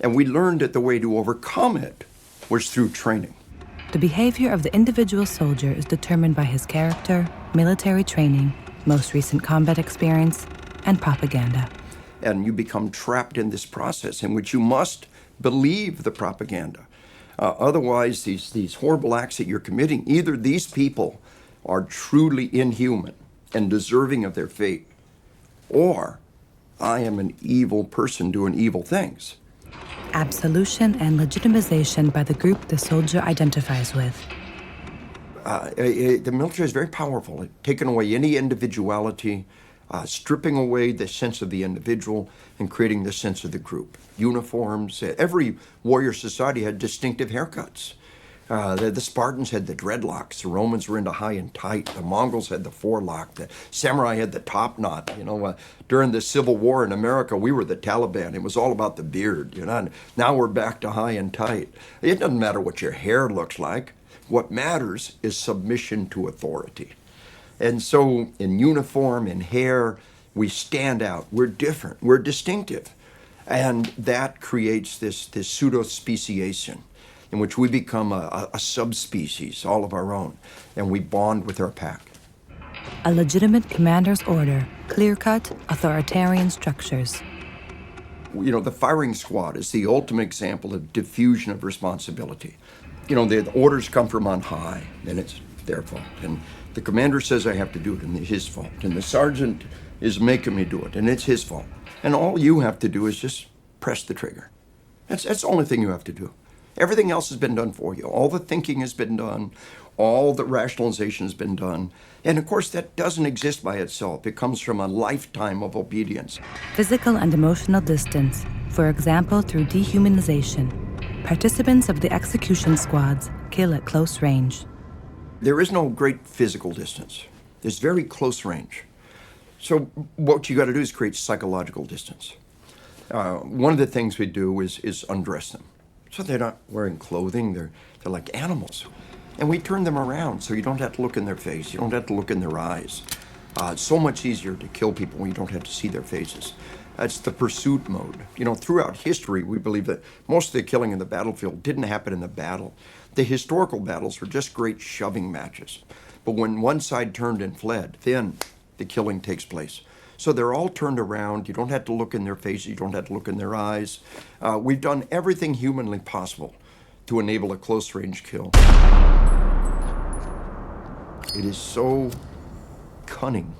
And we learned that the way to overcome it was through training. The behavior of the individual soldier is determined by his character, military training, most recent combat experience, and propaganda. And you become trapped in this process in which you must believe the propaganda. Otherwise, these horrible acts that you're committing, either these people are truly inhuman and deserving of their fate, or I am an evil person doing evil things. Absolution and legitimization by the group the soldier identifies with. The military is very powerful at taking away any individuality, stripping away the sense of the individual and creating the sense of the group. Uniforms, every warrior society had distinctive haircuts. The Spartans had the dreadlocks, the Romans were into high and tight, the Mongols had the forelock, the samurai had the top knot. During the Civil War in America, we were the Taliban. It was all about the beard, and now we're back to high and tight. It doesn't matter what your hair looks like. What matters is submission to authority. And so in uniform, in hair, we stand out. We're different. We're distinctive. And that creates this pseudo-speciation in which we become a subspecies, all of our own, and we bond with our pack. A legitimate commander's order, clear-cut, authoritarian structures. The firing squad is the ultimate example of diffusion of responsibility. The orders come from on high, and it's their fault. And the commander says I have to do it, and it's his fault. And the sergeant is making me do it, and it's his fault. And all you have to do is just press the trigger. That's the only thing you have to do. Everything else has been done for you. All the thinking has been done. All the rationalization has been done. And of course, that doesn't exist by itself. It comes from a lifetime of obedience. Physical and emotional distance, for example, through dehumanization. Participants of the execution squads kill at close range. There is no great physical distance. There's very close range. So what you got to do is create psychological distance. One of the things we do is undress them. So they're not wearing clothing, they're like animals. And we turn them around so you don't have to look in their face, you don't have to look in their eyes. It's so much easier to kill people when you don't have to see their faces. That's the pursuit mode. Throughout history, we believe that most of the killing in the battlefield didn't happen in the battle. The historical battles were just great shoving matches. But when one side turned and fled, then the killing takes place. So they're all turned around. You don't have to look in their faces. You don't have to look in their eyes. We've done everything humanly possible to enable a close-range kill. It is so cunning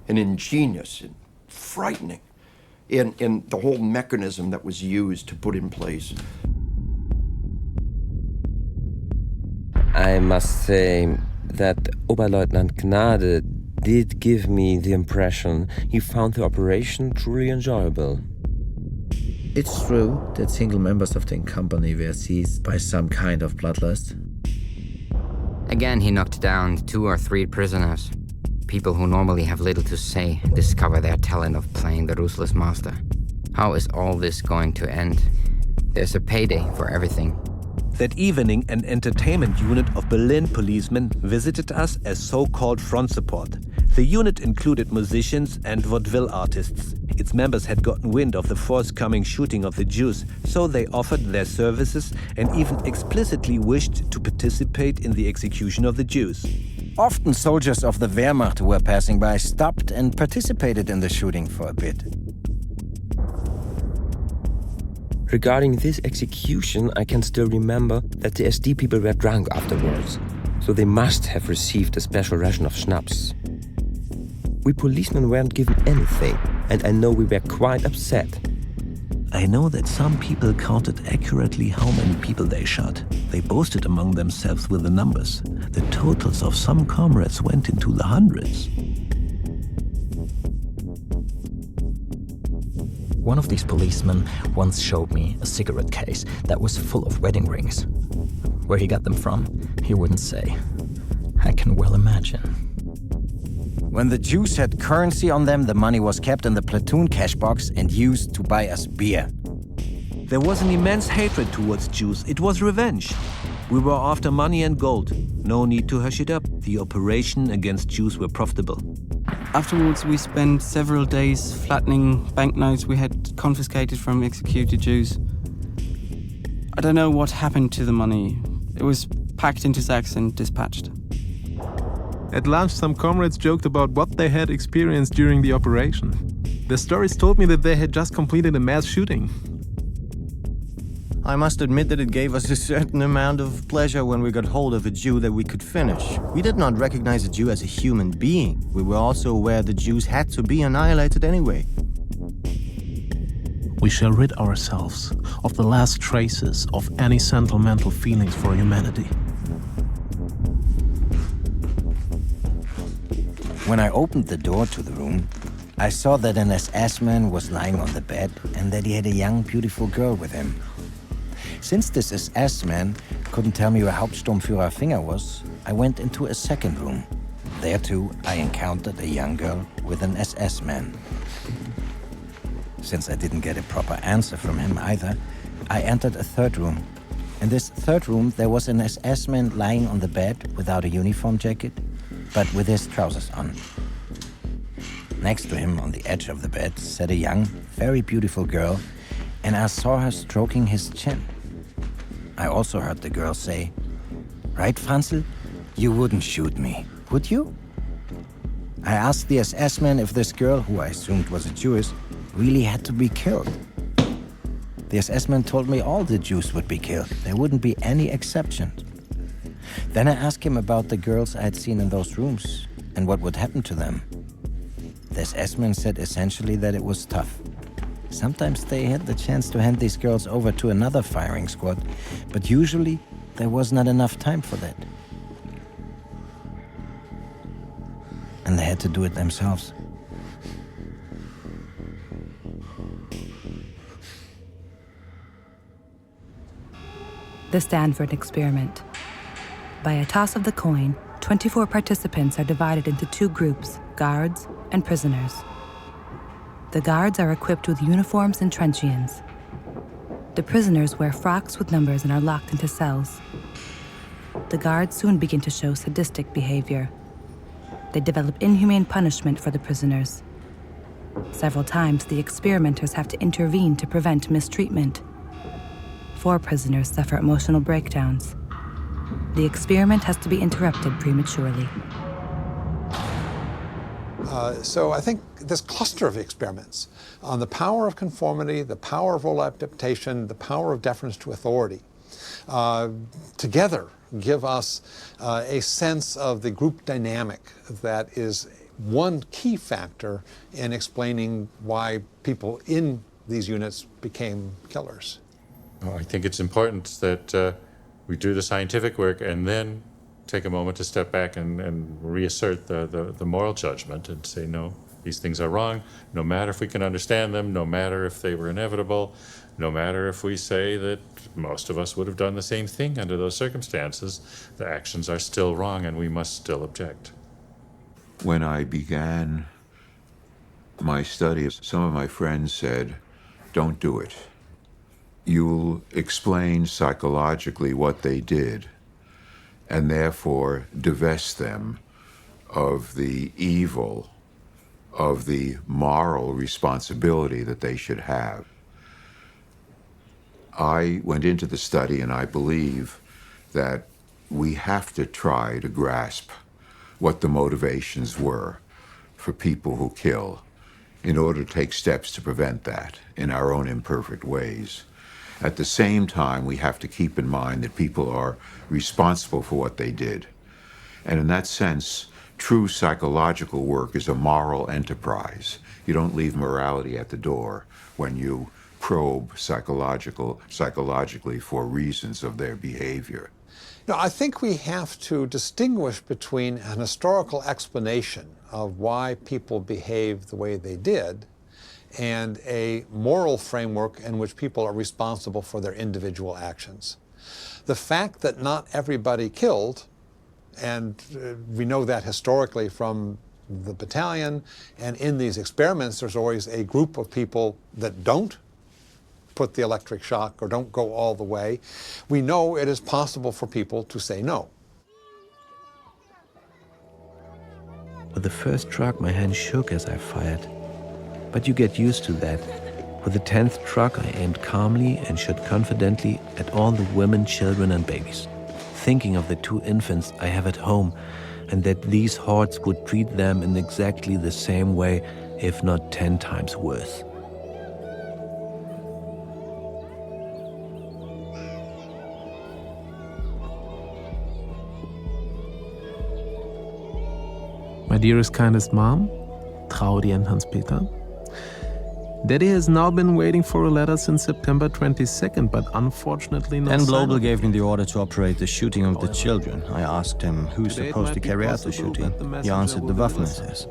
and ingenious and frightening in the whole mechanism that was used to put in place. I must say that Oberleutnant Gnade did give me the impression he found the operation truly enjoyable. It's true that single members of the company were seized by some kind of bloodlust. Again, he knocked down 2 or 3 prisoners. People who normally have little to say discover their talent of playing the ruthless master. How is all this going to end? There's a payday for everything. That evening, an entertainment unit of Berlin policemen visited us as so-called front support. The unit included musicians and vaudeville artists. Its members had gotten wind of the forthcoming shooting of the Jews, so they offered their services and even explicitly wished to participate in the execution of the Jews. Often soldiers of the Wehrmacht who were passing by stopped and participated in the shooting for a bit. Regarding this execution, I can still remember that the SD people were drunk afterwards, so they must have received a special ration of schnapps. We policemen weren't given anything, and I know we were quite upset. I know that some people counted accurately how many people they shot. They boasted among themselves with the numbers. The totals of some comrades went into the hundreds. One of these policemen once showed me a cigarette case that was full of wedding rings. Where he got them from, he wouldn't say. I can well imagine. When the Jews had currency on them, the money was kept in the platoon cash box and used to buy us beer. There was an immense hatred towards Jews. It was revenge. We were after money and gold. No need to hush it up. The operation against Jews were profitable. Afterwards, we spent several days flattening banknotes we had confiscated from executed Jews. I don't know what happened to the money. It was packed into sacks and dispatched. At lunch, some comrades joked about what they had experienced during the operation. Their stories told me that they had just completed a mass shooting. I must admit that it gave us a certain amount of pleasure when we got hold of a Jew that we could finish. We did not recognize a Jew as a human being. We were also aware the Jews had to be annihilated anyway. We shall rid ourselves of the last traces of any sentimental feelings for humanity. When I opened the door to the room, I saw that an SS man was lying on the bed and that he had a young, beautiful girl with him. Since this SS man couldn't tell me where Hauptsturmführer Finger was, I went into a second room. There too, I encountered a young girl with an SS man. Since I didn't get a proper answer from him either, I entered a third room. In this third room, there was an SS man lying on the bed without a uniform jacket, but with his trousers on. Next to him, on the edge of the bed, sat a young, very beautiful girl, and I saw her stroking his chin. I also heard the girl say, "Right, Franzl, you wouldn't shoot me, would you?" I asked the SS man if this girl, who I assumed was a Jewess, really had to be killed. The SS man told me all the Jews would be killed. There wouldn't be any exceptions. Then I asked him about the girls I had seen in those rooms and what would happen to them. The SS man said essentially that it was tough. Sometimes they had the chance to hand these girls over to another firing squad, but usually there was not enough time for that. And they had to do it themselves. The Stanford experiment. By a toss of the coin, 24 participants are divided into 2 groups, guards and prisoners. The guards are equipped with uniforms and truncheons. The prisoners wear frocks with numbers and are locked into cells. The guards soon begin to show sadistic behavior. They develop inhumane punishment for the prisoners. Several times, the experimenters have to intervene to prevent mistreatment. 4 prisoners suffer emotional breakdowns. The experiment has to be interrupted prematurely. So I think this cluster of experiments on the power of conformity, the power of role adaptation, the power of deference to authority together give us a sense of the group dynamic that is one key factor in explaining why people in these units became killers. Well, I think it's important that we do the scientific work and then take a moment to step back and reassert the moral judgment and say, no, these things are wrong, no matter if we can understand them, no matter if they were inevitable, no matter if we say that most of us would have done the same thing under those circumstances, the actions are still wrong and we must still object. When I began my studies, some of my friends said, don't do it. You'll explain psychologically what they did and therefore divest them of the evil, of the moral responsibility that they should have. I went into the study and I believe that we have to try to grasp what the motivations were for people who kill in order to take steps to prevent that in our own imperfect ways. At the same time, we have to keep in mind that people are responsible for what they did. And in that sense, true psychological work is a moral enterprise. You don't leave morality at the door when you probe psychologically for reasons of their behavior. No, I think we have to distinguish between an historical explanation of why people behaved the way they did and a moral framework in which people are responsible for their individual actions. The fact that not everybody killed, and we know that historically from the battalion, and in these experiments there's always a group of people that don't put the electric shock or don't go all the way. We know it is possible for people to say no. With the first truck, my hand shook as I fired. But you get used to that. With the 10th truck, I aimed calmly and shot confidently at all the women, children, and babies, thinking of the 2 infants I have at home, and that these hordes would treat them in exactly the same way, if not 10 times worse. My dearest, kindest mom, Traudi and Hans-Peter. Daddy has now been waiting for a letter since September 22nd, but unfortunately no And sign Global of gave me the order to operate the shooting of the children. I asked him who's Today it supposed might to be carry out the possible shooting. that the He messenger answered the will be Waffen-SS.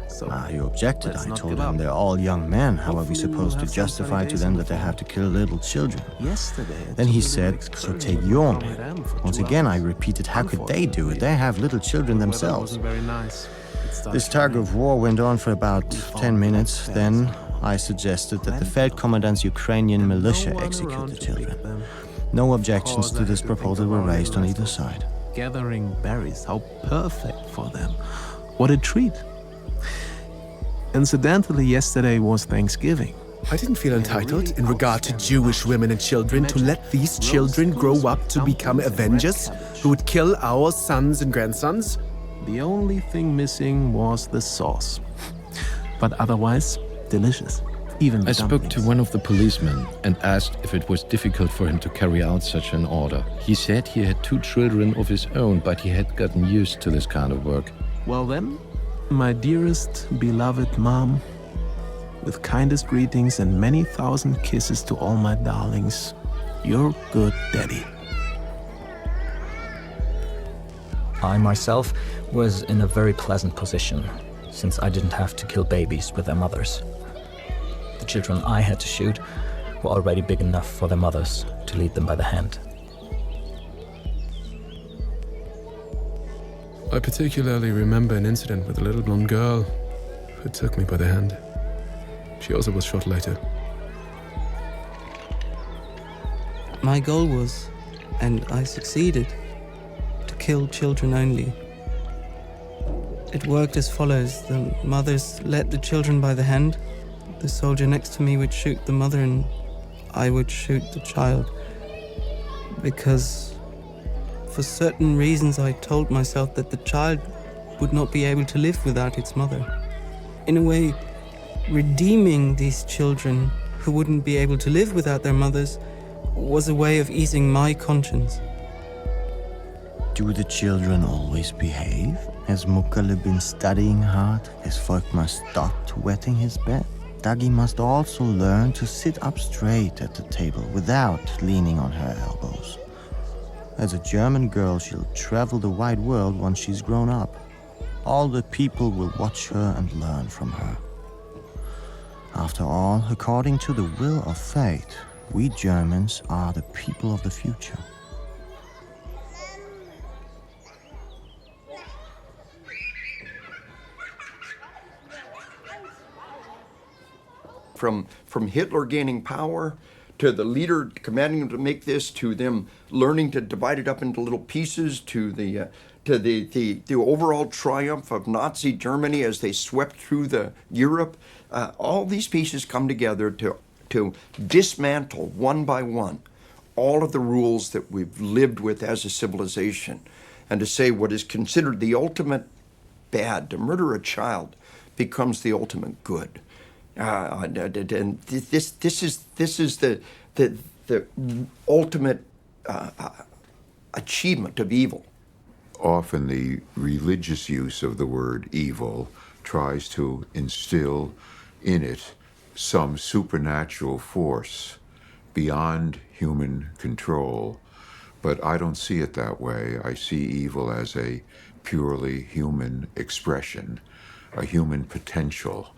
So You objected. let's I not told give him up. they're all young men. How are we Hopefully supposed to we'll have some justify sunny to days them in that they the have to kill little children? Yesterday, Then he took a said, little so excursion take with your Mom men. and Em for Once 2 again, I hours. repeated, how could they do it? They have little children The weather themselves. wasn't very nice. It started This tug of war went on for about 10 minutes. Then I suggested that the Feldkommandant's Ukrainian militia execute the children. No objections to this proposal were raised on either side. Gathering berries, how perfect for them. What a treat. Incidentally, yesterday was Thanksgiving. I didn't feel entitled, in regard to Jewish women and children, to let these children grow up to become avengers who would kill our sons and grandsons. The only thing missing was the sauce. But otherwise, delicious. Even the I spoke to dumplings. one of the policemen and asked if it was difficult for him to carry out such an order. He said he had 2 children of his own, but he had gotten used to this kind of work. Well then, my dearest, beloved mom, with kindest greetings and many thousand kisses to all my darlings, your good daddy. I myself was in a very pleasant position, since I didn't have to kill babies with their mothers. The children I had to shoot were already big enough for their mothers to lead them by the hand. I particularly remember an incident with a little blonde girl who took me by the hand. She also was shot later. My goal was, and I succeeded, to kill children only. It worked as follows. The mothers led the children by the hand. The soldier next to me would shoot the mother and I would shoot the child. Because for certain reasons I told myself that the child would not be able to live without its mother. In a way, redeeming these children who wouldn't be able to live without their mothers was a way of easing my conscience. Do the children always behave? Has Mukkele been studying hard? Has Volkmar stopped wetting his bed? Dagi must also learn to sit up straight at the table without leaning on her elbows. As a German girl, she'll travel the wide world once she's grown up. All the people will watch her and learn from her. After all, according to the will of fate, we Germans are the people of the future. From Hitler gaining power, to the leader commanding them to make this, to them learning to divide it up into little pieces, to the overall triumph of Nazi Germany as they swept through Europe, all these pieces come together to dismantle one by one all of the rules that we've lived with as a civilization, and to say what is considered the ultimate bad, to murder a child, becomes the ultimate good. And this is the ultimate achievement of evil. Often the religious use of the word evil tries to instill in it some supernatural force beyond human control. But I don't see it that way. I see evil as a purely human expression, a human potential.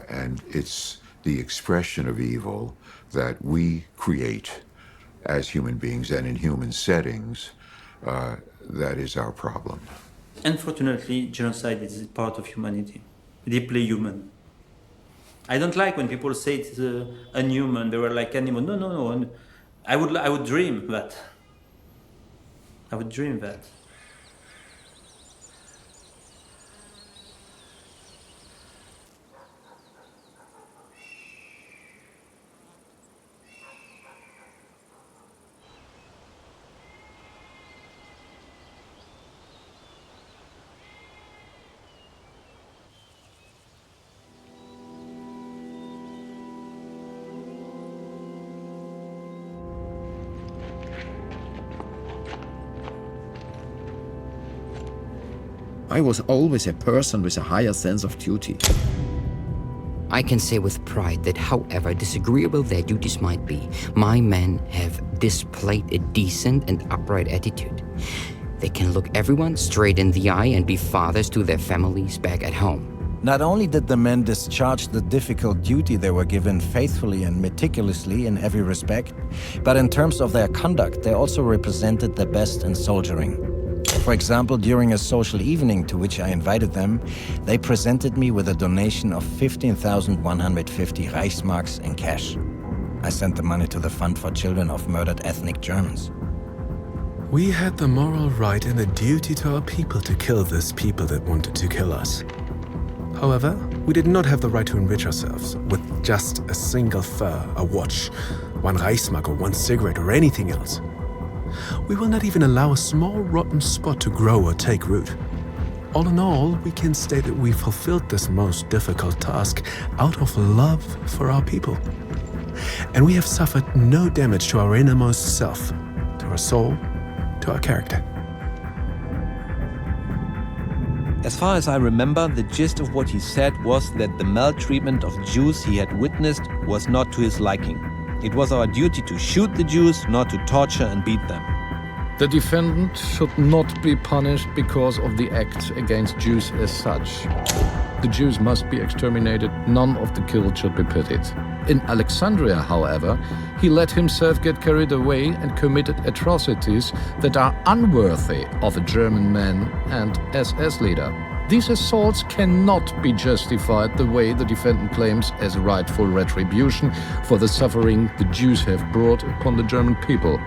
And it's the expression of evil that we create as human beings and in human settings that is our problem. Unfortunately, genocide is part of humanity, deeply human. I don't like when people say it's unhuman, they were like animals. No. I would dream that. I would dream that. I was always a person with a higher sense of duty. I can say with pride that however disagreeable their duties might be, my men have displayed a decent and upright attitude. They can look everyone straight in the eye and be fathers to their families back at home. Not only did the men discharge the difficult duty they were given faithfully and meticulously in every respect, but in terms of their conduct, they also represented the best in soldiering. For example, during a social evening to which I invited them, they presented me with a donation of 15,150 Reichsmarks in cash. I sent the money to the Fund for Children of Murdered Ethnic Germans. We had the moral right and the duty to our people to kill these people that wanted to kill us. However, we did not have the right to enrich ourselves with just a single fur, a watch, one Reichsmark or one cigarette or anything else. We will not even allow a small rotten spot to grow or take root. All in all, we can state that we fulfilled this most difficult task out of love for our people. And we have suffered no damage to our innermost self, to our soul, to our character. As far as I remember, the gist of what he said was that the maltreatment of Jews he had witnessed was not to his liking. It was our duty to shoot the Jews, not to torture and beat them. The defendant should not be punished because of the act against Jews as such. The Jews must be exterminated, none of the killed should be pitied. In Alexandria, however, he let himself get carried away and committed atrocities that are unworthy of a German man and SS leader. These assaults cannot be justified the way the defendant claims as rightful retribution for the suffering the Jews have brought upon the German people.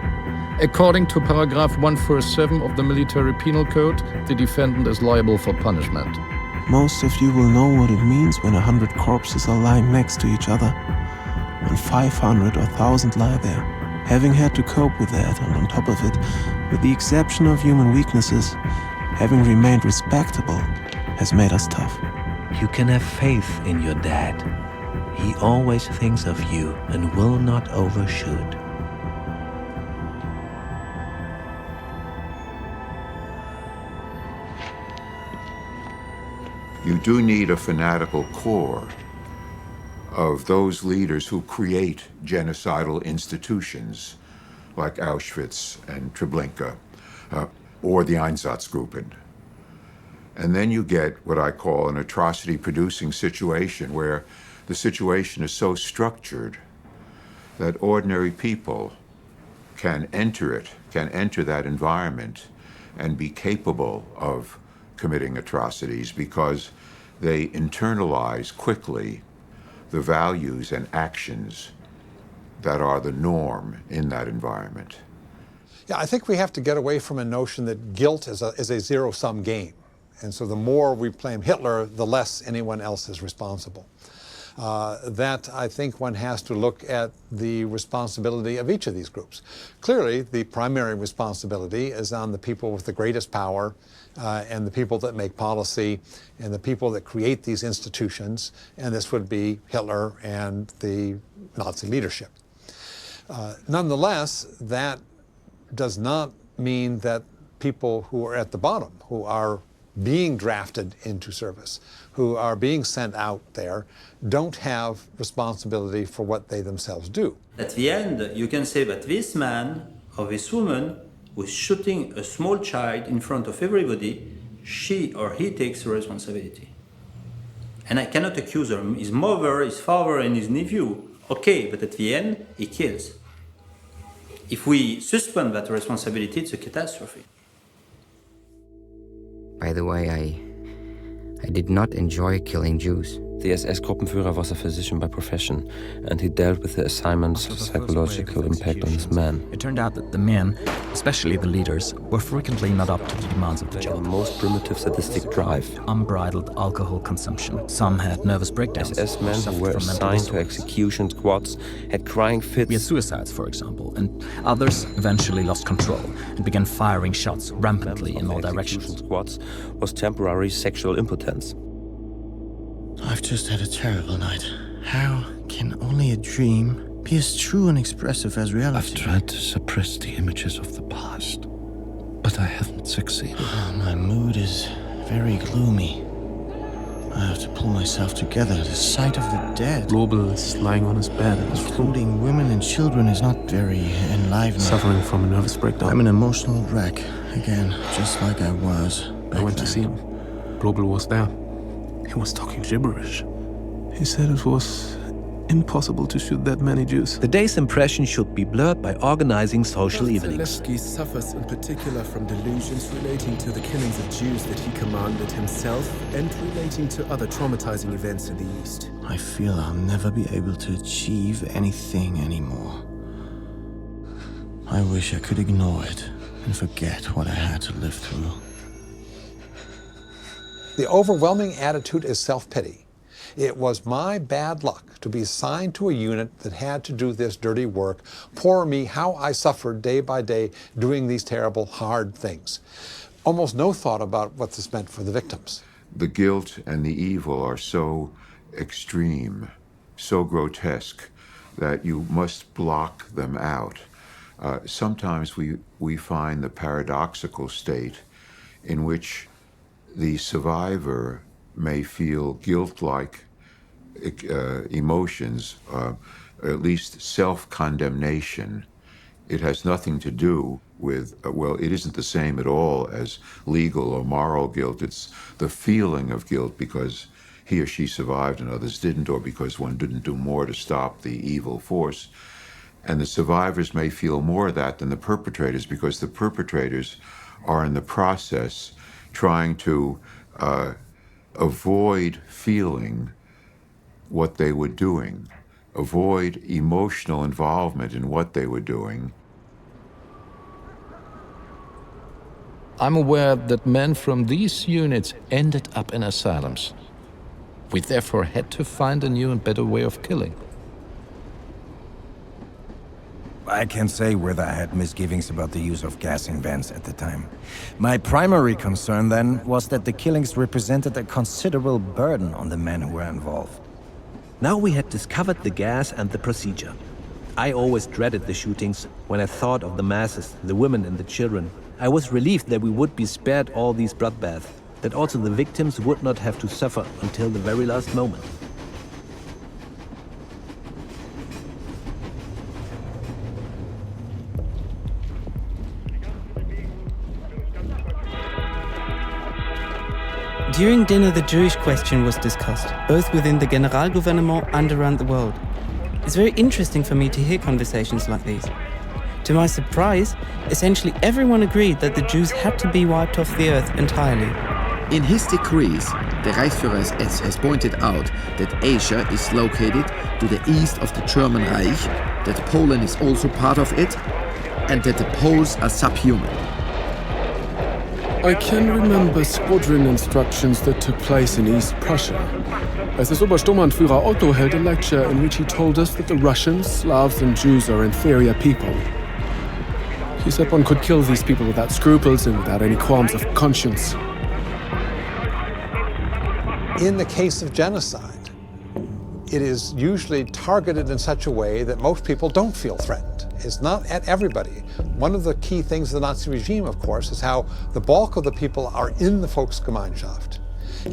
According to paragraph 147 of the Military Penal Code, the defendant is liable for punishment. Most of you will know what it means when 100 corpses are lying next to each other, when 500 or 1,000 lie there. Having had to cope with that, and on top of it, with the exception of human weaknesses, having remained respectable has made us tough. You can have faith in your dad. He always thinks of you and will not overshoot. You do need a fanatical core of those leaders who create genocidal institutions like Auschwitz and Treblinka, or the Einsatzgruppen. And then you get what I call an atrocity-producing situation where the situation is so structured that ordinary people can enter it, can enter that environment and be capable of committing atrocities because they internalize quickly the values and actions that are the norm in that environment. Yeah, I think we have to get away from a notion that guilt is a zero-sum game. And so the more we blame Hitler, the less anyone else is responsible. That I think one has to look at the responsibility of each of these groups. Clearly, the primary responsibility is on the people with the greatest power and the people that make policy and the people that create these institutions, and this would be Hitler and the Nazi leadership. Nonetheless, that does not mean that people who are at the bottom, who are being drafted into service, who are being sent out there, don't have responsibility for what they themselves do. At the end, you can say that this man or this woman who is shooting a small child in front of everybody, she or he takes the responsibility. And I cannot accuse him, his mother, his father, and his nephew. Okay, but at the end, he kills. If we suspend that responsibility, it's a catastrophe. By the way, I did not enjoy killing Jews. The SS-Gruppenführer was a physician by profession, and he dealt with the assignment's psychological impact on his men. It turned out that the men, especially the leaders, were frequently not up to the demands of the job. The most primitive sadistic drive. Unbridled alcohol consumption. Some had nervous breakdowns. SS men who were assigned to execution squads had crying fits. We had suicides, for example, and others eventually lost control and began firing shots rampantly in all directions. Execution squads was temporary sexual impotence. I've just had a terrible night. How can only a dream be as true and expressive as reality? I've tried to suppress the images of the past, but I haven't succeeded. My mood is very gloomy. I have to pull myself together. The sight of the dead, Global is lying on his bed in his room, including women and children, is not very enlivening. suffering from a nervous breakdown. I'm an emotional wreck again, just like I was back I went to then. see him. Global was there. He was talking gibberish. He said it was impossible to shoot that many Jews. The day's impression should be blurred by organizing social evenings. Zelensky suffers in particular from delusions relating to the killings of Jews that he commanded himself and relating to other traumatizing events in the East. I feel I'll never be able to achieve anything anymore. I wish I could ignore it and forget what I had to live through. The overwhelming attitude is self-pity. It was my bad luck to be assigned to a unit that had to do this dirty work. Poor me, how I suffered day by day doing these terrible, hard things. Almost no thought about what this meant for the victims. The guilt and the evil are so extreme, so grotesque, that you must block them out. Sometimes we find the paradoxical state in which the survivor may feel guilt-like emotions, at least self-condemnation. It has nothing to do with, well, it isn't the same at all as legal or moral guilt. It's the feeling of guilt because he or she survived and others didn't, or because one didn't do more to stop the evil force. And the survivors may feel more of that than the perpetrators, because the perpetrators are in the process trying to avoid feeling what they were doing, avoid emotional involvement in what they were doing. I'm aware that men from these units ended up in asylums. We therefore had to find a new and better way of killing. I can't say whether I had misgivings about the use of gas in vents at the time. My primary concern then was that the killings represented a considerable burden on the men who were involved. Now we had discovered the gas and the procedure. I always dreaded the shootings when I thought of the masses, the women and the children. I was relieved that we would be spared all these bloodbaths. that also the victims would not have to suffer until the very last moment. During dinner, the Jewish question was discussed, both within the Generalgouvernement and around the world. It's very interesting for me to hear conversations like these. To my surprise, essentially everyone agreed that the Jews had to be wiped off the earth entirely. In his decrees, the Reichsführer has pointed out that Asia is located to the east of the German Reich, that Poland is also part of it, and that the Poles are subhuman. I can remember squadron instructions that took place in East Prussia. As his Obersturmbannführer Otto held a lecture in which he told us that the Russians, Slavs and Jews are inferior people. He said one could kill these people without scruples and without any qualms of conscience. In the case of genocide, it is usually targeted in such a way that most people don't feel threatened. It's not at everybody. One of the key things of the Nazi regime, of course, is how the bulk of the people are in the Volksgemeinschaft.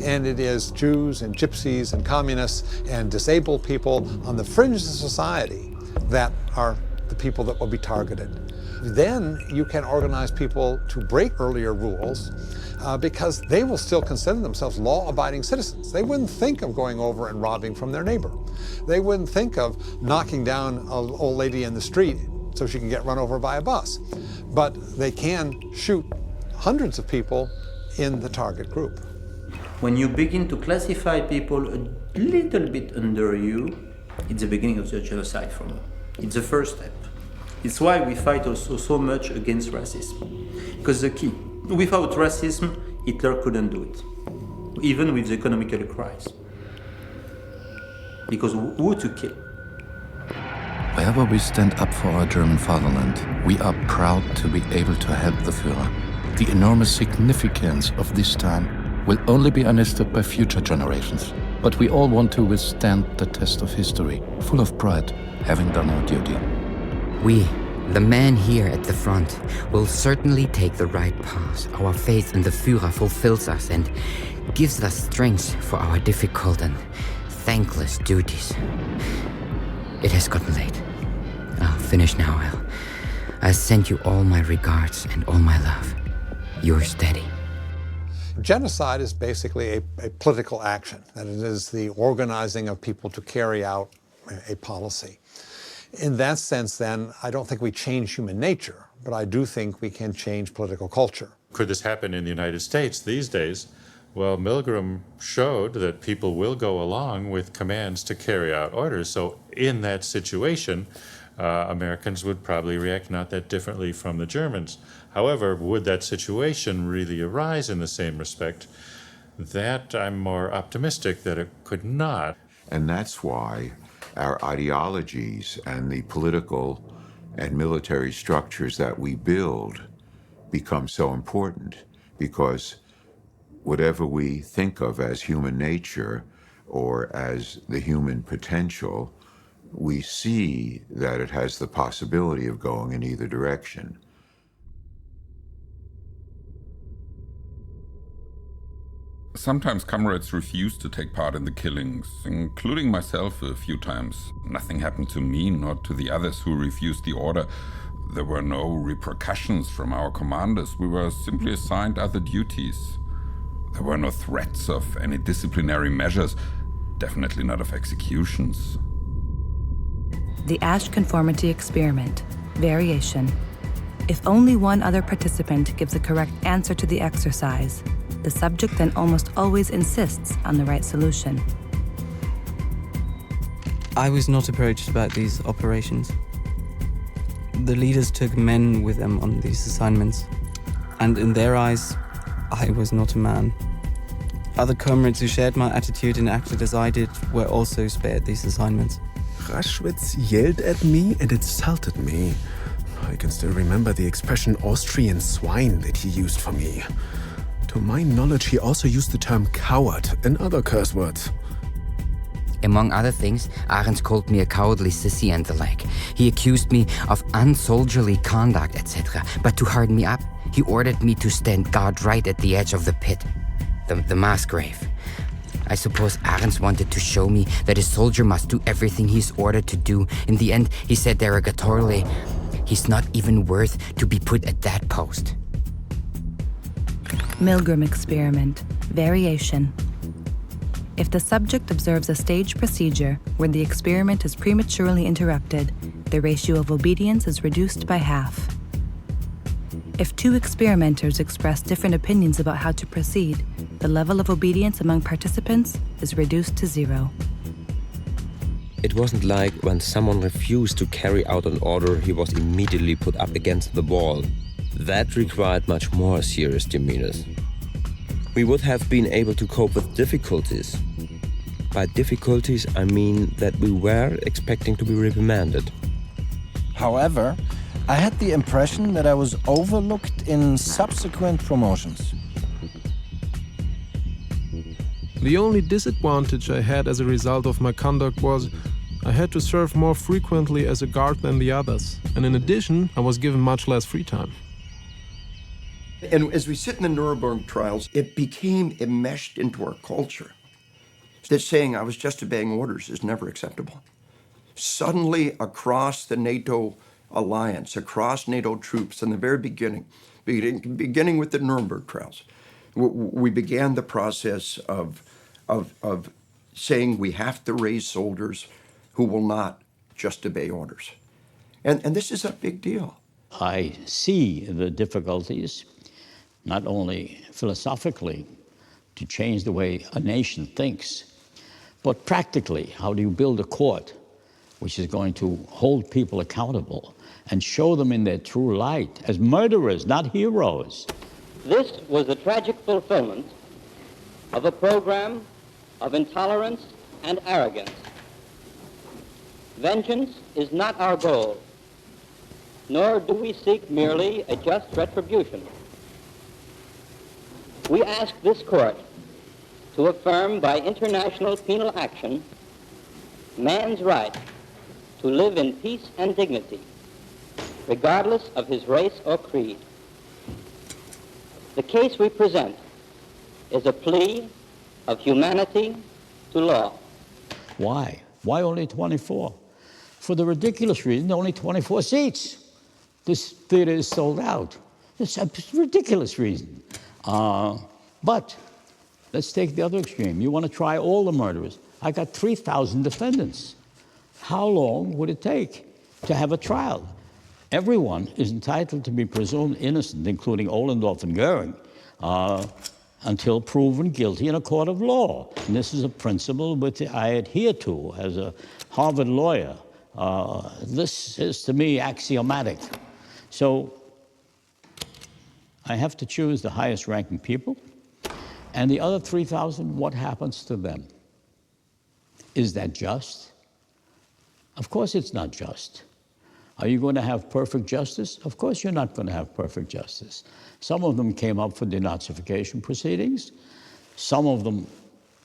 And it is Jews and gypsies and communists and disabled people on the fringes of society that are the people that will be targeted. Then you can organize people to break earlier rules because they will still consider themselves law-abiding citizens. They wouldn't think of going over and robbing from their neighbor. They wouldn't think of knocking down an old lady in the street so she can get run over by a bus. But they can shoot hundreds of people in the target group. When you begin to classify people a little bit under you, it's the beginning of the genocide for me. It's the first step. It's why we fight also so much against racism. Because the key, without racism, Hitler couldn't do it, even with the economical crisis. Because who to kill? Wherever we stand up for our German fatherland, we are proud to be able to help the Führer. The enormous significance of this time will only be understood by future generations. But we all want to withstand the test of history, full of pride, having done our duty. We, the men here at the front, will certainly take the right path. Our faith in the Führer fulfills us and gives us strength for our difficult and thankless duties. It has gotten late. I'll finish now. I'll send you all my regards and all my love. Yours steady. Genocide is basically a political action, and it is the organizing of people to carry out a policy. In that sense, then, I don't think we change human nature, but I do think we can change political culture. Could this happen in the United States these days? Well, Milgram showed that people will go along with commands to carry out orders. So in that situation, Americans would probably react not that differently from the Germans. However, would that situation really arise in the same respect? That I'm more optimistic that it could not. And that's why our ideologies and the political and military structures that we build become so important, because whatever we think of as human nature or as the human potential, we see that it has the possibility of going in either direction. Sometimes comrades refused to take part in the killings, including myself a few times. Nothing happened to me, nor to the others who refused the order. There were no repercussions from our commanders. We were simply assigned other duties. There were no threats of any disciplinary measures, definitely not of executions. The Asch conformity experiment. Variation. If only one other participant gives a correct answer to the exercise, the subject then almost always insists on the right solution. I was not approached about these operations. The leaders took men with them on these assignments, and in their eyes, I was not a man. Other comrades who shared my attitude and acted as I did were also spared these assignments. Raschwitz yelled at me and insulted me. I can still remember the expression Austrian swine that he used for me. To my knowledge, he also used the term coward and other curse words. Among other things, Ahrens called me a cowardly sissy and the like. He accused me of unsoldierly conduct, etc. But to harden me up, he ordered me to stand guard right at the edge of the pit. the mass grave. I suppose Arends wanted to show me that a soldier must do everything he's ordered to do. In the end, he said derogatorily, he's not even worth to be put at that post. Milgram experiment, variation. If the subject observes a staged procedure where the experiment is prematurely interrupted, the ratio of obedience is reduced by half. If two experimenters express different opinions about how to proceed, the level of obedience among participants is reduced to 0. It wasn't like when someone refused to carry out an order, he was immediately put up against the wall. That required much more serious demeanors. We would have been able to cope with difficulties. By difficulties, I mean that we were expecting to be reprimanded. However, I had the impression that I was overlooked in subsequent promotions. The only disadvantage I had as a result of my conduct was I had to serve more frequently as a guard than the others, and in addition, I was given much less free time. And as we sit in the Nuremberg trials, it became enmeshed into our culture that saying I was just obeying orders is never acceptable. Suddenly, across the NATO alliance, across NATO troops, in the very beginning with the Nuremberg trials, we began the process of saying we have to raise soldiers who will not just obey orders. And this is a big deal. I see the difficulties, not only philosophically, to change the way a nation thinks, but practically, how do you build a court which is going to hold people accountable and show them in their true light as murderers, not heroes? This was the tragic fulfillment of a program of intolerance and arrogance. Vengeance is not our goal, nor do we seek merely a just retribution. We ask this court to affirm by international penal action man's right to live in peace and dignity, regardless of his race or creed. The case we present is a plea of humanity to law. Why? Why only 24? For the ridiculous reason, only 24 seats. This theater is sold out. It's a ridiculous reason. But let's take the other extreme. You want to try all the murderers. I got 3,000 defendants. How long would it take to have a trial? Everyone is entitled to be presumed innocent, including Ohlendorf and Goering, until proven guilty in a court of law. And this is a principle which I adhere to as a Harvard lawyer. This is, to me, axiomatic. So I have to choose the highest ranking people. And the other 3,000, what happens to them? Is that just? Of course it's not just. Are you going to have perfect justice? Of course you're not going to have perfect justice. Some of them came up for denazification proceedings. Some of them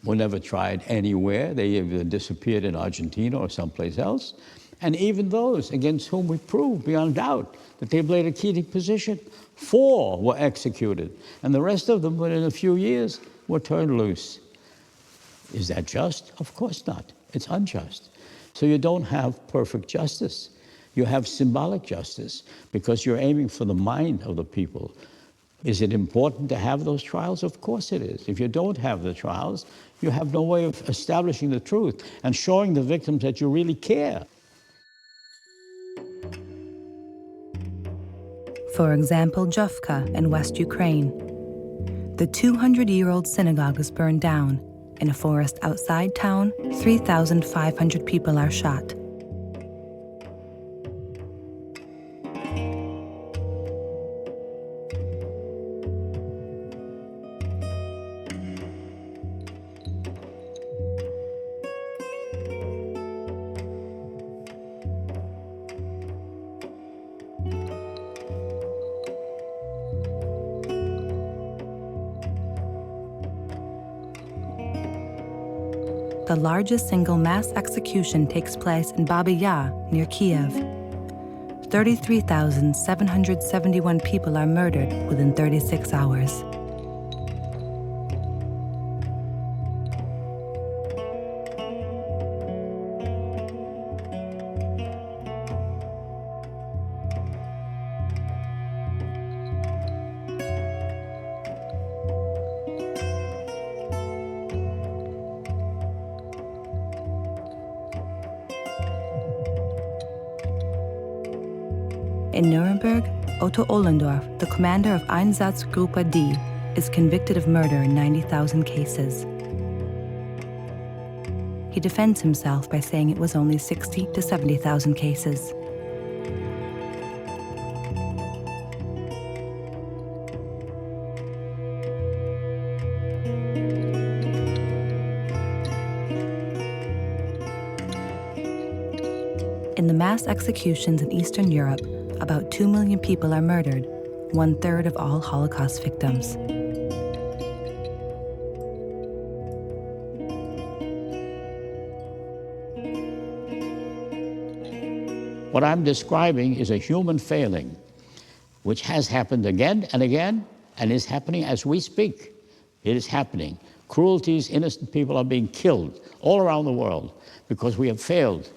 were never tried anywhere. They either disappeared in Argentina or someplace else. And even those against whom we proved beyond doubt that they played a key position, 4 were executed. And the rest of them, within a few years, were turned loose. Is that just? Of course not. It's unjust. So you don't have perfect justice. You have symbolic justice because you're aiming for the mind of the people. Is it important to have those trials? Of course it is. If you don't have the trials, you have no way of establishing the truth and showing the victims that you really care. For example, Jovka in West Ukraine. The 200-year-old synagogue is burned down. In a forest outside town, 3,500 people are shot. The largest single mass execution takes place in Baba Yar, near Kiev. 33,771 people are murdered within 36 hours. In Nuremberg, Otto Ohlendorf, the commander of Einsatzgruppe D, is convicted of murder in 90,000 cases. He defends himself by saying it was only 60 to 70,000 cases. In the mass executions in Eastern Europe, about 2 million people are murdered, 1/3 of all Holocaust victims. What I'm describing is a human failing, which has happened again and again, and is happening as we speak. It is happening. Cruelties, innocent people are being killed all around the world because we have failed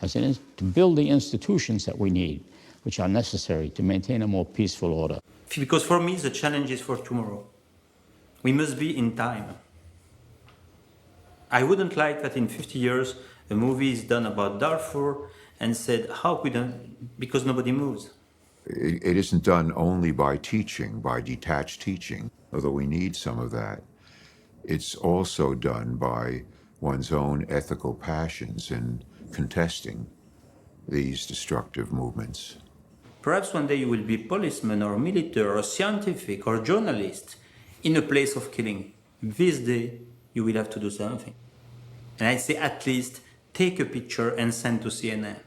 to build the institutions that we need, which are necessary to maintain a more peaceful order. Because for me, the challenge is for tomorrow. We must be in time. I wouldn't like that in 50 years, a movie is done about Darfur and said, how we don't, because nobody moves. It isn't done only by teaching, by detached teaching, although we need some of that. It's also done by one's own ethical passions in contesting these destructive movements. Perhaps one day you will be policeman or military or scientific or journalist in a place of killing. This day, you will have to do something. And I say at least take a picture and send to CNN.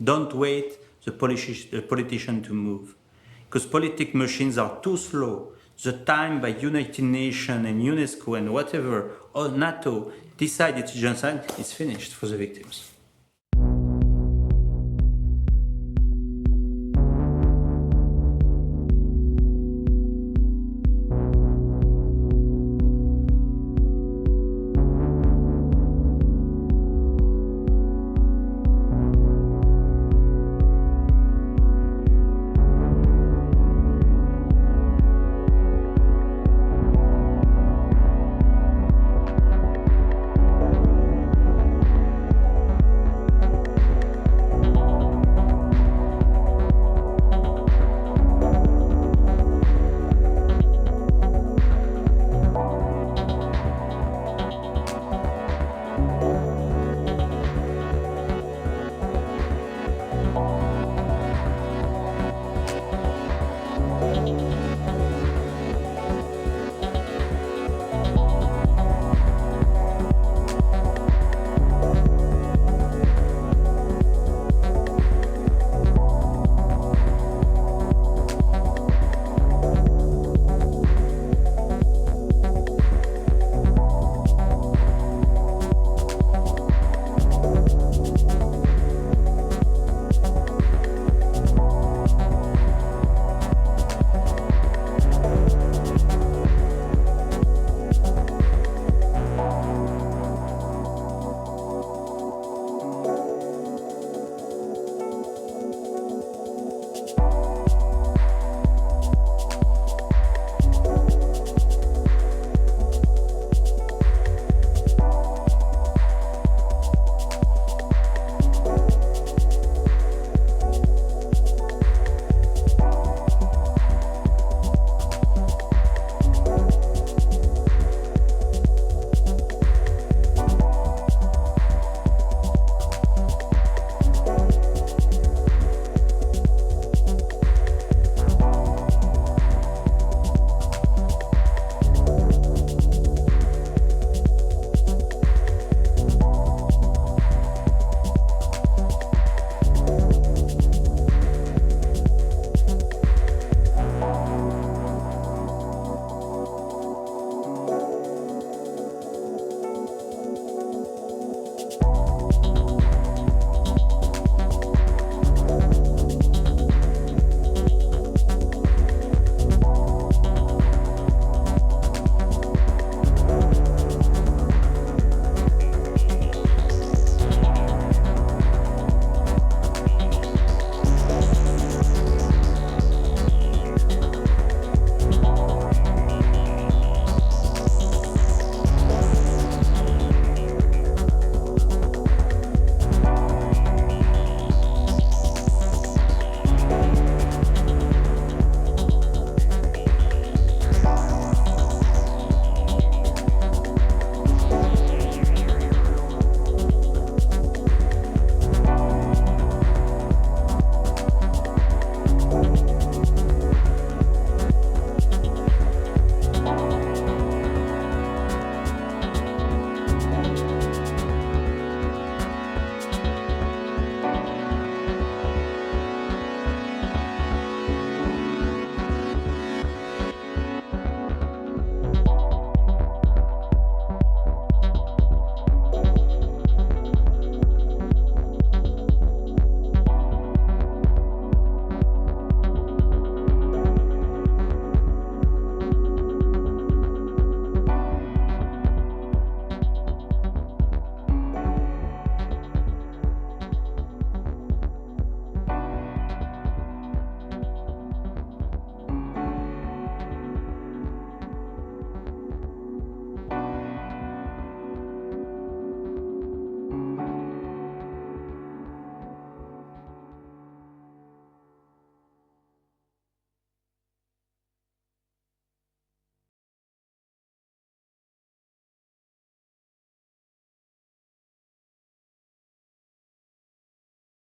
Don't wait the politician to move. Because politic machines are too slow. The time by United Nations and UNESCO and whatever, or NATO, decide it's genocide, it's finished for the victims.